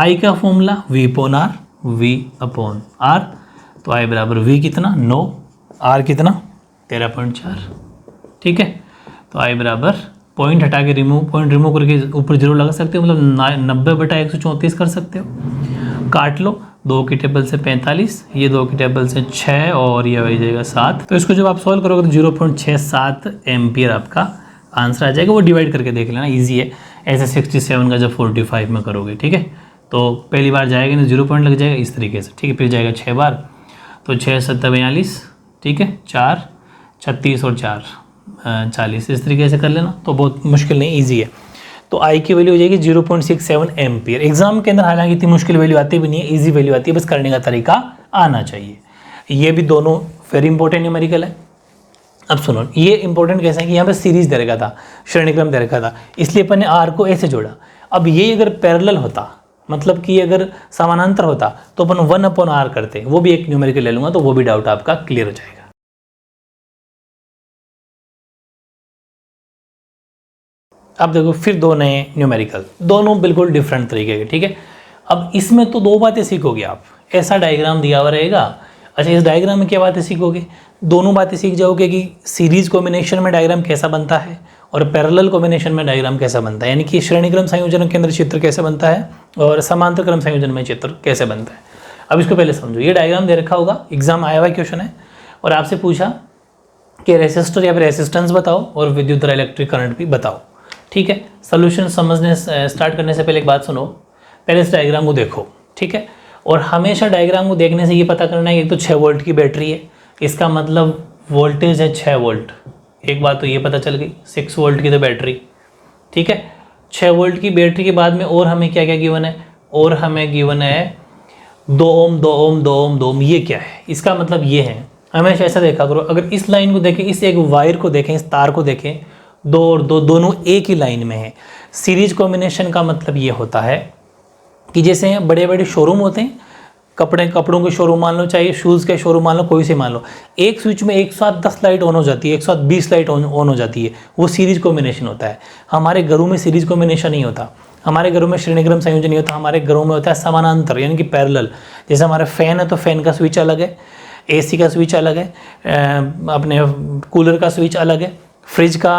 I का formula V upon R, V upon R, तो I बराबर V कितना 9, R कितना 13.4, ठीक है। तो I बराबर पॉइंट हटा के पॉइंट रिमूव करके ऊपर 0 लगा सकते हो, मतलब 90/134 कर सकते हो। काट लो, 2 की टेबल से 45, ये 2 की टेबल से 6 और ये हो जाएगा 7। तो इसको जब आप सॉल्व करोगे तो 0.67 एम्पियर आपका आंसर आ जाएगा। वो डिवाइड करके देख लेना, इजी है। ऐसे 67 का जब 45 में करोगे, ठीक है, तो पहली बार जाएगा नहीं, 0 पॉइंट लग जाएगा इस तरीके से, ठीक है। फिर जाएगा 6 बार, तो 6 7 42, ठीक है, 4 36 और 4 40, इस तरीके से कर लेना, तो बहुत मुश्किल नहीं, ईजी है। तो आई की वैल्यू हो जाएगी 0.67 एम्पियर। एग्जाम के अंदर हालांकि इतनी मुश्किल वैल्यू आती भी नहीं है, ईजी वैल्यू आती है, बस करने का तरीका आना चाहिए। ये भी दोनों वेरी इंपॉर्टेंट न्यूमेरिकल है। अब सुनो, ये इंपॉर्टेंट कैसे है कि यहाँ पे सीरीज दे रखा था, श्रेणीक्रम दे रखा था, इसलिए अपन ने आर को ऐसे जोड़ा। अब ये अगर पैरेलल होता, मतलब कि अगर समानांतर होता, तो अपन 1/r करते, वो भी एक न्यूमेरिकल ले लूंगा, तो वो भी डाउट आपका क्लियर हो जाएगा। अब देखो फिर 2 नए न्यूमेरिकल, दोनों बिल्कुल डिफरेंट तरीके के, ठीक है। अब इसमें तो 2 बातें सीखोगे आप, ऐसा डायग्राम दिया हुआ रहेगा। अच्छा, इस डायग्राम में क्या बातें सीखोगे, दोनों बातें सीख जाओगे कि सीरीज कॉम्बिनेशन में डायग्राम कैसा बनता है और पैरेलल कॉम्बिनेशन में डायग्राम कैसा बनता है, यानी कि श्रेणीक्रम संयोजन के अंदर चित्र कैसे बनता है और समांतर क्रम संयोजन में चित्र कैसे बनता है। अब इसको पहले समझो, ये डायग्राम दे रखा होगा, एग्जाम आया हुआ क्वेश्चन है, और आपसे पूछा कि रेसिस्टर या फिर रेसिस्टेंस बताओ और विद्युत धारा इलेक्ट्रिक करंट भी बताओ, ठीक है। सोल्यूशन समझने स्टार्ट करने से पहले एक बात सुनो, पहले इस डायग्राम को देखो, ठीक है। और हमेशा डायग्राम को देखने से ये पता करना है कि तो 6 वोल्ट की बैटरी है, इसका मतलब वोल्टेज है 6 वोल्ट। एक बात तो ये पता चल गई, 6 वोल्ट की तो बैटरी, ठीक है। 6 वोल्ट की बैटरी के बाद में और हमें क्या क्या गिवन है, और हमें गिवन है 2 ओम 2 ओम 2 ओम 2 ओम। ये क्या है, इसका मतलब ये है, हमेशा ऐसा देखा करो, अगर इस लाइन को देखें, इस एक वायर को देखें, इस तार को देखें, 2 और 2 दोनों एक ही लाइन में है। सीरीज कॉम्बिनेशन का मतलब ये होता है कि जैसे बड़े बड़े शोरूम होते हैं, कपड़ों के शोरूम मान लो, चाहे शूज़ के शोरूम मान लो, कोई से मान लो, एक स्विच में एक साथ 10 लाइट ऑन हो जाती है, एक साथ 20 लाइट ऑन हो जाती है, वो सीरीज कॉम्बिनेशन होता है। हमारे घरों में सीरीज कॉम्बिनेशन नहीं होता, हमारे घरों में श्रेणीक्रम संयोजन नहीं होता, हमारे घरों में होता है समानांतर यानी कि पैरेलल। जैसे हमारा फैन है तो फैन का स्विच अलग है, एसी का स्विच अलग है, अपने कूलर का स्विच अलग है, फ्रिज का,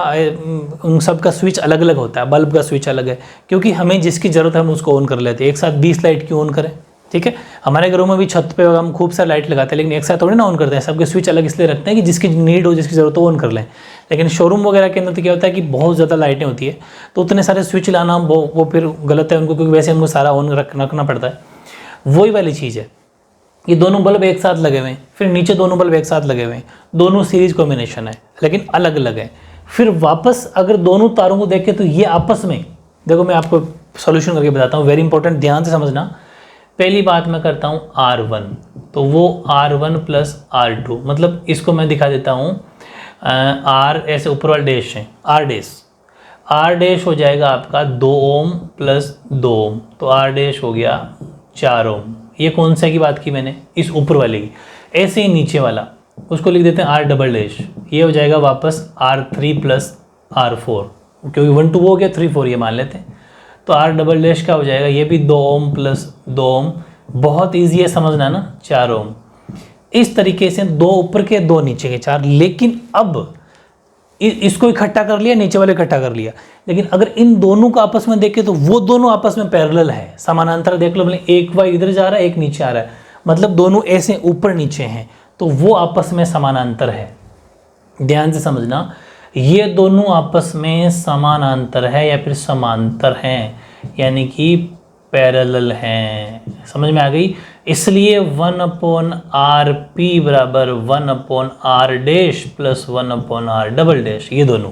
उन सब का स्विच अलग अलग होता है, बल्ब का स्विच अलग है, क्योंकि हमें जिसकी ज़रूरत है हम उसको ऑन कर लेते हैं। एक साथ 20 लाइट क्यों ऑन करें, ठीक है। हमारे घरों में भी छत पे हम खूब सारी लाइट लगाते हैं, लेकिन एक साथ थोड़ी ना ऑन करते हैं, सबके स्विच अलग इसलिए रखते हैं कि जिसकी नीड हो, जिसकी ज़रूरत हो ऑन कर लें। लेकिन शोरूम वगैरह के अंदर तो क्या होता है कि बहुत ज़्यादा लाइटें होती है, तो उतने सारे स्विच लाना वो फिर गलत है उनको, क्योंकि वैसे हमको सारा ऑन रखना पड़ता है। वही वाली चीज़ है, ये दोनों बल्ब एक साथ लगे हुए हैं, फिर नीचे दोनों बल्ब एक साथ लगे हुए हैं, दोनों सीरीज कॉम्बिनेशन है लेकिन अलग अलग है। फिर वापस अगर दोनों तारों को देखें तो ये आपस में, देखो मैं आपको सॉल्यूशन करके बताता हूँ, वेरी इंपॉर्टेंट, ध्यान से समझना। पहली बात मैं करता हूँ R1, तो वो R1 प्लस R2, मतलब इसको मैं दिखा देता हूँ, R ऐसे ऊपर वाला डैश है, R डैश हो जाएगा आपका 2 ओम प्लस 2 ओम, तो R डैश हो गया 4 ओम। ये कौन सा की बात की मैंने, इस ऊपर वाले की। ऐसे ही नीचे वाला उसको लिख देते हैं R डबल डैश, ये हो जाएगा वापस R3 प्लस R4, क्योंकि 1 2 हो गया, 3 4 ये मान लेते हैं, तो R डबल डैश का हो जाएगा ये भी 2 ओम प्लस 2 ओम। बहुत ईजी है समझना ना, 4 ओम। इस तरीके से 2 ऊपर के 2 नीचे के 4। लेकिन अब इसको इकट्ठा कर लिया, नीचे वाले इकट्ठा कर लिया, लेकिन अगर इन दोनों को आपस में देखें तो वो दोनों आपस में पैरेलल है, समानांतर। देख लो, मतलब एक वायर इधर जा रहा है, एक नीचे आ रहा है, मतलब दोनों ऐसे ऊपर नीचे हैं, तो वो आपस में समानांतर है। ध्यान से समझना, ये दोनों आपस में समानांतर है या फिर समांतर हैं, यानी कि पैरेलल हैं। समझ में आ गई। इसलिए 1/r_p बराबर 1/r dash plus 1/r double dash, ये दोनों।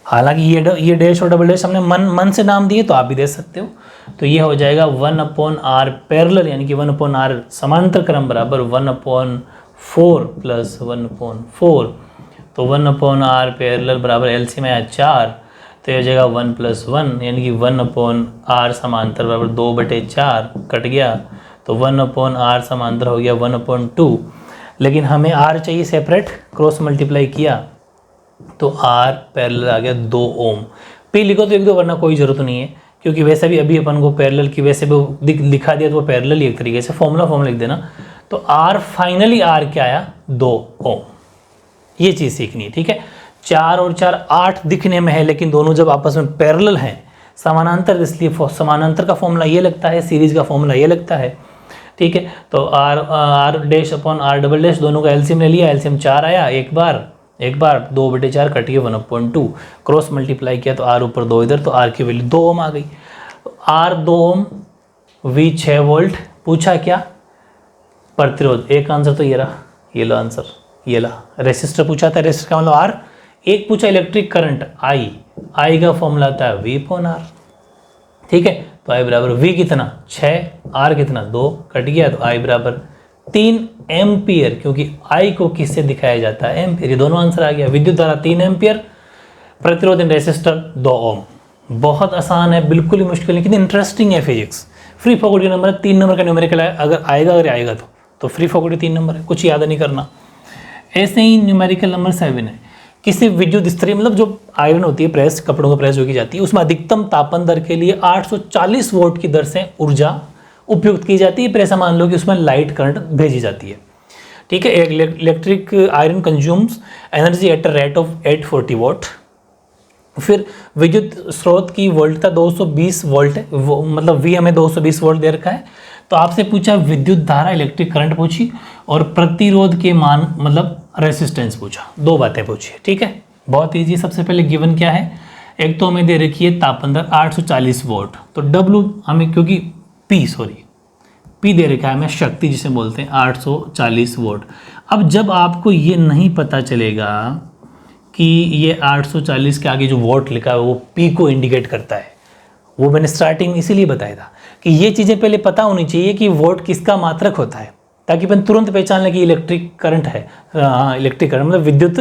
हालांकि ये डैश और डबल डैश हमने मन से नाम दिए, तो आप भी दे सकते हो। तो ये हो जाएगा 1/r पैरेलल यानी कि 1/r समांतर क्रम बराबर 1/4 प्लस 1/4, तो 1/r पैरेलल बराबर एलसीएम है 4, तो ये हो जाएगा 1 + 1 यानी कि 1/r समांतर बराबर 2/4 कट गया, तो 1/r समांतर हो गया 1/2। लेकिन हमें r चाहिए सेपरेट, क्रॉस मल्टीप्लाई किया तो r पैरेलल आ गया 2 ओम। p लिखो तो एक दो, वरना कोई ज़रूरत नहीं है, क्योंकि वैसे भी अभी अपन को पैरेलल की वैसे भी लिखा दिया तो वो पैरेलल ही एक तरीके से, फॉर्मूला लिख देना। तो r फाइनली r क्या आया, 2 ओम। ये चीज़ सीखनी है, ठीक है। 4 और 4 8 दिखने में है, लेकिन दोनों जब आपस में पैरेलल हैं, समानांतर, इसलिए समानांतर का फॉर्मूला ये लगता है, सीरीज का फॉर्मूला ये लगता है, ठीक है। तो r dash upon r double dash, दोनों का एलसीएम ले लिया, एलसीएम 4 आया, एक बार 2/4 कट गया 1/2, क्रॉस मल्टीप्लाई किया तो r ऊपर 2 इधर, तो r की वैल्यू 2 ओम आ गई। तो r 2 ओम, v 6 वोल्ट। पूछा क्या, प्रतिरोध। एक आंसर तो ये रहा, ये लो आंसर, ये ला। रेसिस्टर पूछा था, रेसिस्टर का मतलब R। एक पूछा इलेक्ट्रिक करंट I का फॉर्मूला आता है V/R, ठीक है। तो I बराबर V कितना 6, R कितना 2, कट गया, तो I बराबर 3 एम्पियर, क्योंकि I को किससे दिखाया जाता है, एम्पियर। ये दोनों आंसर आ गया। विद्युत धारा 3 एम्पियर, प्रतिरोध रेसिस्टर 2 ओम। बहुत आसान है, बिल्कुल ही मुश्किल नहीं, कितनी इंटरेस्टिंग है फिजिक्स। फ्री फॉरवर्ड नंबर है, 3 नंबर का न्यूमेरिकल है, अगर आएगा तो फ्री फॉरवर्ड 3 नंबर है, कुछ याद नहीं करना। ऐसे ही न्यूमेरिकल नंबर 7 है, किसी विद्युत स्त्री, मतलब जो आयरन होती है, प्रेस, कपड़ों को प्रेस जो की जाती है, उसमें अधिकतम तापन दर के लिए 840 वोल्ट की दर से ऊर्जा उपयुक्त की जाती है। प्रेस मान लो कि उसमें लाइट करंट भेजी जाती है, ठीक है। Electric iron consumes energy at a rate of 840 volt. फिर विद्युत स्रोत की वोल्टता 220 वोल्ट है, मतलब वी हमें 220 वोल्ट दे रखा है। तो आपसे पूछा विद्युत धारा, इलेक्ट्रिक करंट पूछी, और प्रतिरोध के मान मतलब रेसिस्टेंस पूछा, 2 बातें पूछी, ठीक है। बहुत ईजी। सबसे पहले गिवन क्या है, एक तो हमें दे रखी है तापन दर 840 वोल्ट, तो W हमें, क्योंकि P दे रखा है हमें, शक्ति जिसे बोलते हैं 840 वोल्ट। अब जब आपको ये नहीं पता चलेगा कि ये 840 के आगे जो वोल्ट लिखा है वो P को इंडिकेट करता है, वो मैंने स्टार्टिंग इसीलिए बताया था कि ये चीज़ें पहले पता होनी चाहिए कि वोल्ट किसका मात्रक होता है, ताकि अपन तुरंत पहचान लें कि इलेक्ट्रिक करंट है। हाँ, इलेक्ट्रिक करंट मतलब विद्युत,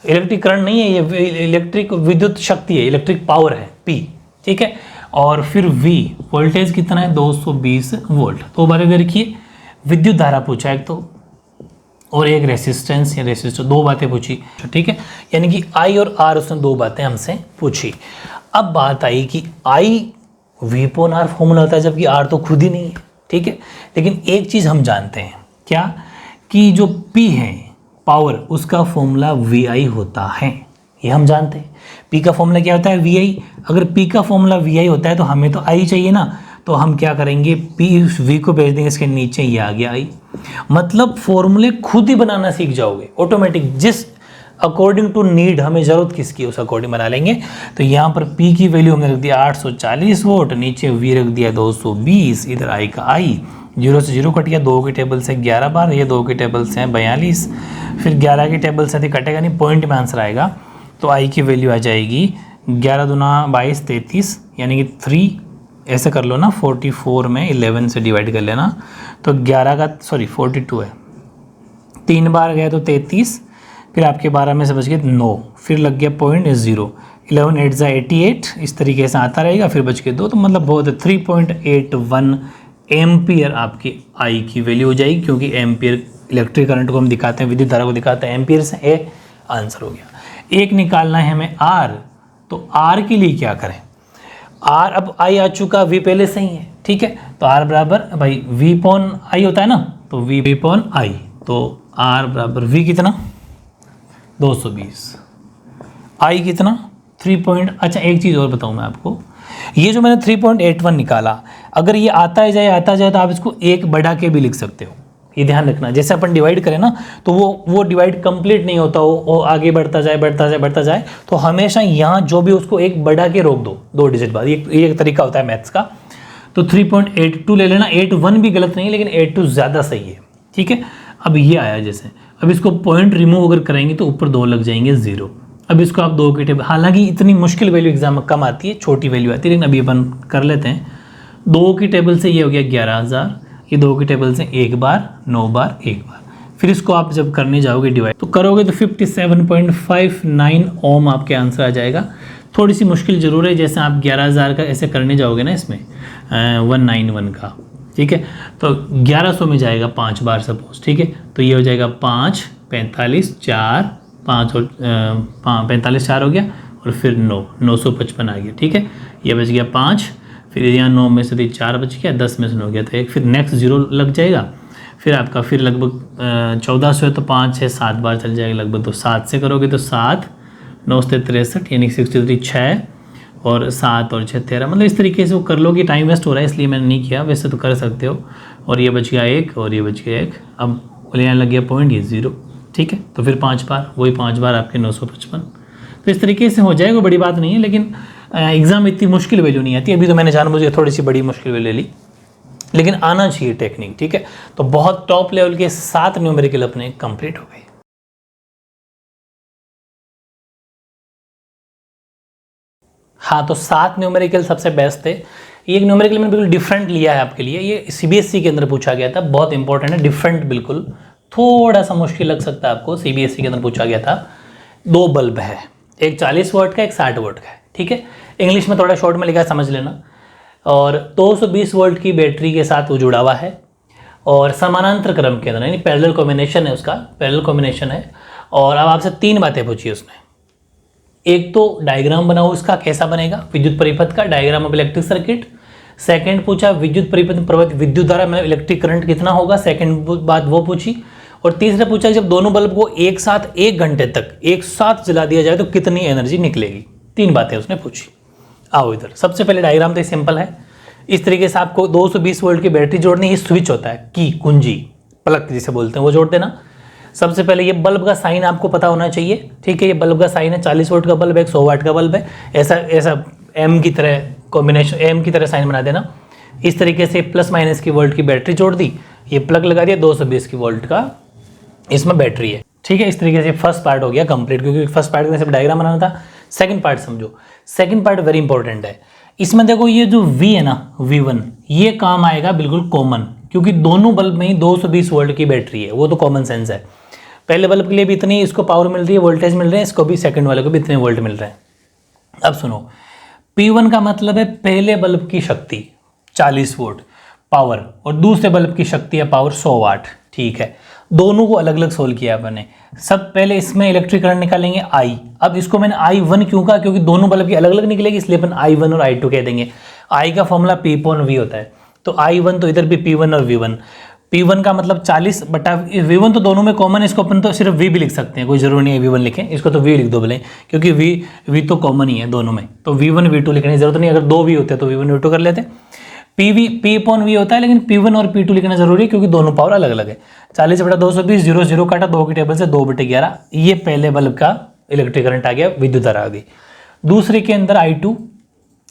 इलेक्ट्रिक करंट नहीं है ये, इलेक्ट्रिक विद्युत शक्ति है, इलेक्ट्रिक पावर है P, ठीक है। और फिर V वोल्टेज कितना है, 220 वोल्ट। तो बारे दे रखिए विद्युत धारा पूछा एक तो, और एक रेसिस्टेंस या रेसिस्टर, दो बातें पूछी, ठीक है। यानी कि आई और आर उसने दो बातें हमसे पूछी। अब बात आई कि आई वी अपॉन आर फॉर्मूला होता है, जबकि आर तो खुद ही नहीं है, ठीक है। लेकिन एक चीज़ हम जानते हैं, क्या, कि जो पी है पावर, उसका फॉर्मूला वी आई होता है, ये हम जानते हैं। पी का फॉर्मूला क्या होता है, वी आई। अगर पी का फॉर्मूला वी आई होता है तो हमें तो आई चाहिए ना, तो हम क्या करेंगे, पी वी को भेज देंगे इसके नीचे, ये आ गया आई। मतलब फॉर्मूले खुद ही बनाना सीख जाओगे ऑटोमेटिक, जिस अकॉर्डिंग टू नीड हमें ज़रूरत किसकी उस अकॉर्डिंग बना लेंगे। तो यहाँ पर P की वैल्यू हमने रख दिया 840 वोल्ट, नीचे V रख दिया 220, इधर I का I 0 से 0 कट गया, 2 की टेबल से 11 बार, ये 2 की टेबल से 42, फिर 11 की टेबल से कटेगा नहीं, पॉइंट में आंसर आएगा। तो I की वैल्यू आ जाएगी 11 दूना 22 33, यानी कि 3 ऐसे कर लो ना, 44 में 11 से डिवाइड कर लेना, तो 11 का 42 है, 3 बार गया तो 33, फिर आपके 12 में से बच गए 9, फिर लग गया पॉइंट 0, 11 8 ज़ा 88, इस तरीके से आता रहेगा, फिर बच के 2, तो मतलब बहुत 3.81 एम्पियर आपकी आई की वैल्यू हो जाएगी, क्योंकि एम्पियर इलेक्ट्रिक करंट को हम दिखाते हैं, विद्युत धारा को दिखाते हैं एम्पियर से। ए आंसर हो गया। एक निकालना है हमें आर, तो आर के लिए क्या करें, आर अब आई आ चुका, वी पहले से ही है, ठीक है। तो आर बराबर भाई वी पॉन आई होता है ना, तो वी पॉन आई, तो आर बराबर वी कितना 220, आई कितना 3 अच्छा एक चीज़ और बताऊँ मैं आपको, ये जो मैंने 3.81 निकाला, अगर ये आता जाए तो आप इसको एक बढ़ा के भी लिख सकते हो, ये ध्यान रखना। जैसे अपन डिवाइड करें ना, तो वो डिवाइड कंप्लीट नहीं होता, वो आगे बढ़ता जाए, तो हमेशा यहाँ जो भी उसको एक बढ़ा के रोक दो 2 डिजिट बाद, ये एक तरीका होता है मैथ्स का। तो 3.82 ले लेना, 81 भी गलत नहीं है, लेकिन 82 ज़्यादा सही है, ठीक है। अब ये आया जैसे, अब इसको पॉइंट रिमूव अगर करेंगे तो ऊपर 2 लग जाएंगे 0। अब इसको आप 2 की टेबल, हालांकि इतनी मुश्किल वैल्यू एग्जाम में कम आती है, छोटी वैल्यू आती है, लेकिन अभी अपन कर लेते हैं। 2 की टेबल से ये हो गया 11,000, ये 2 की टेबल से 1 बार 9 बार 1 बार, फिर इसको आप जब करने जाओगे डिवाइड तो करोगे तो 57.59 ओम आपके आंसर आ जाएगा। थोड़ी सी मुश्किल जरूर है, जैसे आप 11,000 का ऐसे करने जाओगे ना इसमें 191 का, ठीक है, तो 1100 में जाएगा 5 बार सपोज, ठीक है। तो ये हो जाएगा 5 45 4 5 और 45 4 हो गया, और फिर 955 आ गया, ठीक है। ये बच गया 5, फिर यहाँ 9 में से 4 बच गया, 10 में से 9 गया तो 1, फिर नेक्स्ट 0 लग जाएगा, फिर आपका फिर लगभग 1400 है तो 5 6 7 बार चल जाएगा लगभग। तो 7 से करोगे तो 7 9 से 63, यानी 63 6 और 7 और 6 13, मतलब इस तरीके से वो कर लो कि टाइम वेस्ट हो रहा है इसलिए मैंने नहीं किया, वैसे तो कर सकते हो। और ये बच गया 1 और ये बच गया 1, अब यहाँ लग गया पॉइंट, ये 0, ठीक है। तो फिर 5 बार, वही 5 बार आपके 955। तो इस तरीके से हो जाएगा, बड़ी बात नहीं है, लेकिन एग्ज़ाम इतनी मुश्किल वैल्यू नहीं आती। अभी तो मैंने जानबूझ के थोड़ी सी बड़ी मुश्किल वैल्यू ले ली, लेकिन आना चाहिए टेक्निक, ठीक है। तो बहुत टॉप लेवल के 7 न्यूमेरिकल अपने कंप्लीट हो गए। हाँ, तो 7 न्यूमेरिकल सबसे बेस्ट थे। एक न्यूमेरिकल मैंने बिल्कुल डिफरेंट लिया है आपके लिए, ये CBSE के अंदर पूछा गया था, बहुत इंपॉर्टेंट है, डिफरेंट, बिल्कुल थोड़ा सा मुश्किल लग सकता है आपको, CBSE के अंदर पूछा गया था। 2 बल्ब है, एक 40 वाट का, एक 60 वाट का है, ठीक है। इंग्लिश में थोड़ा शॉर्ट में लिखा है, समझ लेना। और 220 वोल्ट की बैटरी के साथ वो जुड़ा हुआ है, और समानांतर क्रम के अंदर, यानी पैरेलल कॉम्बिनेशन है, उसका पैरेलल कॉम्बिनेशन है। और अब आपसे 3 बातें पूछी उसने। एक तो डायग्राम बनाओ, इसका कैसा बनेगा, विद्युत परिपथ का diagram of electric circuit. Second पूछा विद्युत परिपथ में प्रवाहित विद्युत धारा, मतलब इलेक्ट्रिक करंट कितना होगा, सेकंड बात वो पूछी। और तीसरा पूछा जब दोनों बल्ब को एक साथ 1 घंटे तक एक साथ जला दिया जाए तो कितनी एनर्जी निकलेगी। 3 बातें उसने पूछी। आओ इधर, सबसे पहले डायग्राम तो सिंपल है, इस तरीके से आपको 220 वोल्ट की बैटरी जोड़नी है। स्विच होता है, की कुंजी, प्लग जिसे बोलते हैं, वो जोड़ देना। सबसे पहले ये बल्ब का साइन आपको पता होना चाहिए, ठीक है। ये बल्ब का साइन है, 40 वोल्ट का बल्ब है, 100 वाट का बल्ब है, ऐसा एम की तरह कॉम्बिनेशन, एम की तरह साइन बना देना। इस तरीके से प्लस माइनस की वोल्ट की बैटरी जोड़ दी, ये प्लग लगा दिया, 220 की वोल्ट का इसमें बैटरी है, ठीक है। इस तरीके से फर्स्ट पार्ट हो गया कंप्लीट, क्योंकि फर्स्ट पार्ट में सिर्फ डायग्राम बनाना था। सेकंड पार्ट समझो, सेकंड पार्ट वेरी इंपॉर्टेंट है। इसमें देखो ये जो V है ना, V1, ये काम आएगा बिल्कुल कॉमन, क्योंकि दोनों बल्ब में ही 220 वोल्ट की बैटरी है, वो तो कॉमन सेंस है। पहले बल्ब के लिए भी इतनी इसको पावर मिल रही है, वोल्टेज मिल रहे हैं, इसको भी सेकंड वाले को भी इतने वोल्ट मिल रहे हैं। अब सुनो, P1 का मतलब है पहले बल्ब की शक्ति 40 वोल्ट, पावर और दूसरे बल्ब की शक्ति है पावर 100 वाट। ठीक है, दोनों को अलग अलग सोल्व किया अपने। सब पहले इसमें इलेक्ट्रिक करंट निकालेंगे आई। अब इसको मैंने I1 क्यों कहा, क्योंकि दोनों बल्ब की अलग अलग निकलेगी, इसलिए अपन I1 और I2 कह देंगे। आई का फॉर्मूला P/V होता है, तो I1 तो इधर भी P1 और V1। P1 का मतलब 40 बटा V1 तो दोनों में कॉमन है, इसको अपन तो सिर्फ V भी लिख सकते हैं, कोई जरूरी नहीं है V1 लिखें, इसको तो V लिख दो भले, क्योंकि V तो कॉमन ही है दोनों में, तो V1 V2 लिखने की जरूरत नहीं। अगर 2 V होते तो V1 V2 कर लेते। P/V होता है, लेकिन P1 और P2 लिखना जरूरी है क्योंकि दोनों पावर अलग अलग है। 40 बटा 220, 0 0 काटा, 2 की टेबल से 2/11, ये पहले बल्ब का इलेक्ट्रिक करंट आ गया, विद्युत धारा आ गई। दूसरे के अंदर I2,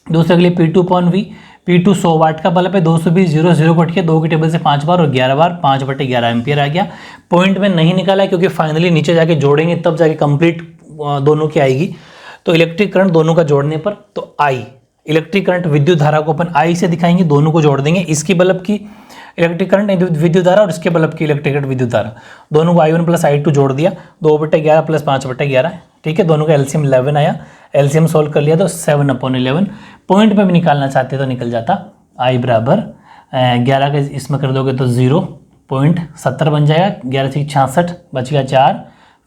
दूसरे के लिए P2/V। P2 100 वाट का बल्ब है, 220 0 0 कट के 2 की टेबल से 5 बार और 11 बार 5/11 एम्पियर आ गया। पॉइंट में नहीं निकाला क्योंकि फाइनली नीचे जाके जोड़ेंगे तब जाके कंप्लीट दोनों की आएगी। तो इलेक्ट्रिक करंट दोनों का जोड़ने पर, तो आई इलेक्ट्रिक करंट विद्युत धारा को अपन आई से दिखाएंगे, दोनों को जोड़ देंगे। इसकी बल्ब की इलेक्ट्रिक करंट विद्युत धारा और इसके बल्ब की इलेक्ट्रिक करंट विद्युत धारा, दोनों को I1 प्लस I2 जोड़ दिया, 2/11 प्लस 5/11। ठीक है, दोनों का एलसीएम 11 आया, एलसीएम सोल्व कर लिया तो 7/11। पॉइंट पे भी निकालना चाहते तो निकल जाता, I बराबर 11 का इसमें कर दोगे तो 0.70 बन जाएगा, 11 से 66 बच गया 4,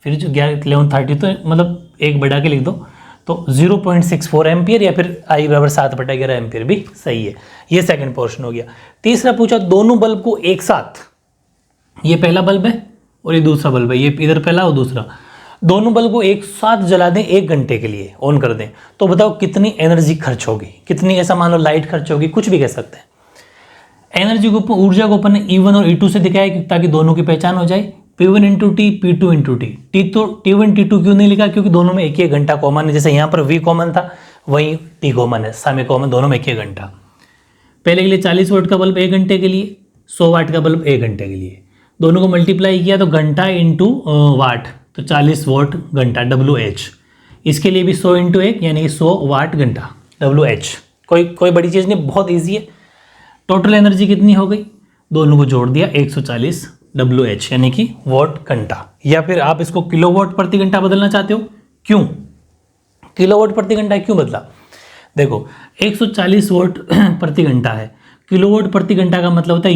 फिर जो 1130 तो मतलब एक बढ़ा के लिख दो तो 0.64 एम्पियर, या फिर I बराबर 7/11 एम्पियर भी सही है। ये सेकंड पोर्शन हो गया। तीसरा पूछा दोनों बल्ब को एक साथ, ये पहला बल्ब है और ये दूसरा बल्ब है, ये इधर पहला और दूसरा, दोनों बल्ब को एक साथ जला दें 1 घंटे के लिए, ऑन कर दें, तो बताओ कितनी एनर्जी खर्च होगी, कितनी, ऐसा मान लो लाइट खर्च होगी, कुछ भी कह सकते हैं। एनर्जी को, ऊर्जा को अपन ने E1 और E2 से दिखाया ताकि दोनों की पहचान हो जाए। P1 × T, P2 × T। तो T1 T2 क्यों नहीं लिखा, क्योंकि दोनों में 1 घंटा कॉमन है, जैसे यहाँ पर V कॉमन था वहीं T कॉमन है, समय कॉमन, दोनों में 1 घंटा। पहले के लिए 40 वाट का बल्ब 1 घंटे के लिए, 100 वाट का बल्ब 1 घंटे के लिए, दोनों को मल्टीप्लाई किया तो घंटा इंटू वाट, तो 40 वाट घंटा WH। इसके लिए भी 100 × 1 यानी कि 100 वाट घंटा WH। कोई बड़ी चीज़ नहीं, बहुत ईजी है। टोटल एनर्जी कितनी हो गई, दोनों को जोड़ दिया 140 WH यानी कि वाट घंटा, या फिर आप इसको किलोवाट प्रति घंटा बदलना चाहते हो। क्यों किलोवाट प्रति घंटा क्यों बदला, देखो 140 वाट प्रति घंटा है, किलोवाट प्रति घंटा का मतलब होता है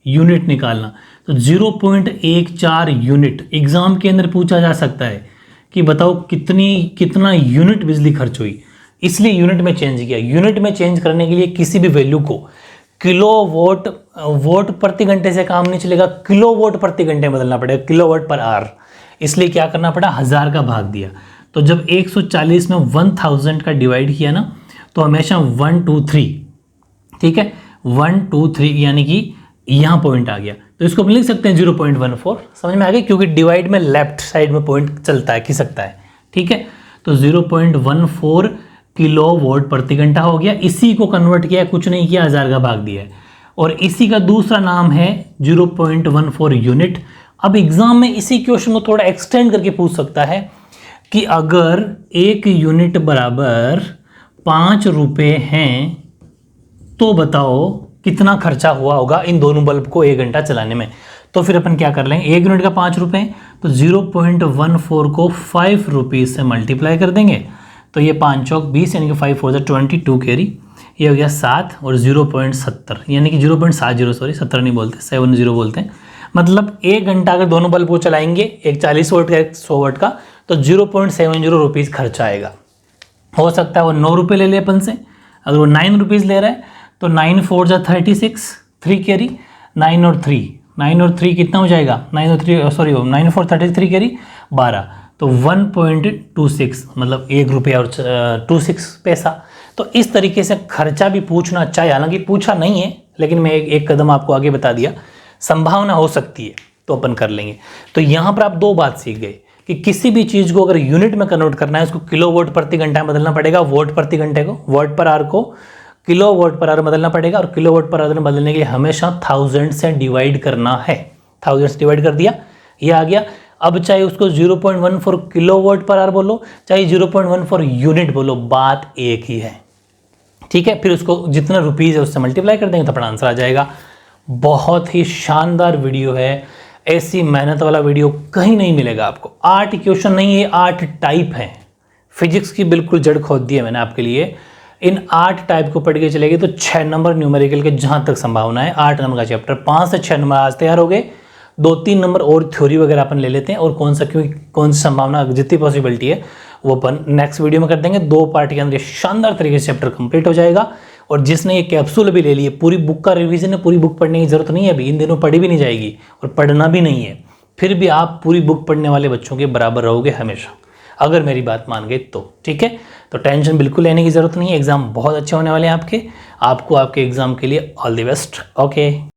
यूनिट निकालना, तो 0.14 यूनिट एग्जाम के अंदर पूछा जा सकता है कि बताओ कितना यूनिट बिजली खर्च हुई, इसलिए यूनिट में चेंज किया। यूनिट में चेंज करने के लिए किसी भी वैल्यू को किलोवाट वाट प्रति घंटे से काम नहीं चलेगा, किलोवाट प्रति घंटे बदलना पड़ेगा, किलोवाट पर आवर। इसलिए क्या करना पड़ा, 1000 का भाग दिया। तो जब 140 में 1000 का डिवाइड किया ना, तो हमेशा 1 2 3, ठीक है 1 2 3 यानी कि यहाँ पॉइंट आ गया, तो इसको हम लिख सकते हैं 0.14। समझ में आ गया, क्योंकि डिवाइड में लेफ्ट साइड में पॉइंट चलता है, खिसकता है। ठीक है, तो 0.14 किलोवाट प्रति घंटा हो गया। इसी को कन्वर्ट किया, कुछ नहीं किया, 1000 का भाग दिया है, और इसी का दूसरा नाम है 0.14 यूनिट। अब एग्जाम में इसी क्वेश्चन को थोड़ा एक्सटेंड करके पूछ सकता है कि अगर 1 यूनिट बराबर 5 रुपये हैं तो बताओ कितना खर्चा हुआ होगा इन दोनों बल्ब को 1 घंटा चलाने में। तो फिर अपन क्या कर लेंगे, 1 यूनिट का 5 रुपये, तो 0.14 को 5 रुपीज़ से मल्टीप्लाई कर देंगे, तो ये 5 चौक 20 यानी कि 5 4 22 कैरी, ये हो गया 7 और 0.70 यानी कि 0.70, सॉरी 70 नहीं बोलते, 70 बोलते हैं। मतलब 1 घंटा अगर दोनों बल्ब को चलाएंगे, एक 40 वाट का एक 100 वाट का, तो 0.70 रुपीज़ खर्चा आएगा। हो सकता है वो 9 रुपये ले ले अपन से, अगर वो 9 रुपीज़ ले रहा है तो 9 4 जा 36, 3 कैरी, 9 और 3 कितना हो जाएगा, 9 और 3 सॉरी 9 4 33 कैरी 12, तो 1.26 मतलब 1 रुपया और 26 पैसा। तो इस तरीके से खर्चा भी पूछना अच्छा है, हालांकि पूछा नहीं है, लेकिन मैं एक कदम आपको आगे बता दिया, संभावना हो सकती है तो अपन कर लेंगे। तो यहाँ पर आप 2 बात सीख गए कि किसी भी चीज़ को अगर यूनिट में कन्वर्ट करना है, उसको किलोवाट प्रति घंटा में बदलना पड़ेगा, वाट प्रति घंटे को, वाट पर आवर को किलोवाट पर आवर बदलना पड़ेगा, और किलोवाट पर आवर में बदलने के लिए हमेशा 1000 से डिवाइड करना है। 1000 से डिवाइड कर दिया, ये आ गया। अब चाहे उसको 0.14 किलोवाट पर आवर बोलो, चाहे 0.14 यूनिट बोलो, बात एक ही है। ठीक है, फिर उसको जितना रुपीज़ है उससे मल्टीप्लाई कर देंगे तो अपना आंसर आ जाएगा। बहुत ही शानदार वीडियो है, ऐसी मेहनत वाला वीडियो कहीं नहीं मिलेगा आपको। 8 क्वेश्चन नहीं है, 8 टाइप हैं। फिजिक्स की बिल्कुल जड़ खोद दी है मैंने आपके लिए। इन 8 टाइप को पढ़ के चलेगी तो 6 नंबर न्यूमेरिकल के जहाँ तक संभावना है, 8 नंबर का चैप्टर, 5 से 6 नंबर आज तैयार हो गए, 2-3 नंबर और थ्योरी वगैरह अपन ले लेते हैं, और कौन सा क्यों कौन सी संभावना जितनी पॉसिबिलिटी है वो अपन नेक्स्ट वीडियो में कर देंगे। 2 पार्ट के अंदर ये शानदार तरीके से चैप्टर कंप्लीट हो जाएगा। और जिसने ये कैप्सूल भी ले ली है, पूरी बुक का रिवीजन है, पूरी बुक पढ़ने की जरूरत नहीं है अभी, इन दिनों पढ़ी भी नहीं जाएगी और पढ़ना भी नहीं है, फिर भी आप पूरी बुक पढ़ने वाले बच्चों के बराबर रहोगे हमेशा, अगर मेरी बात मान गए तो। ठीक है, तो टेंशन बिल्कुल लेने की ज़रूरत नहीं है, एग्ज़ाम बहुत अच्छे होने वाले हैं आपके। आपको आपके एग्ज़ाम के लिए ऑल द बेस्ट। ओके।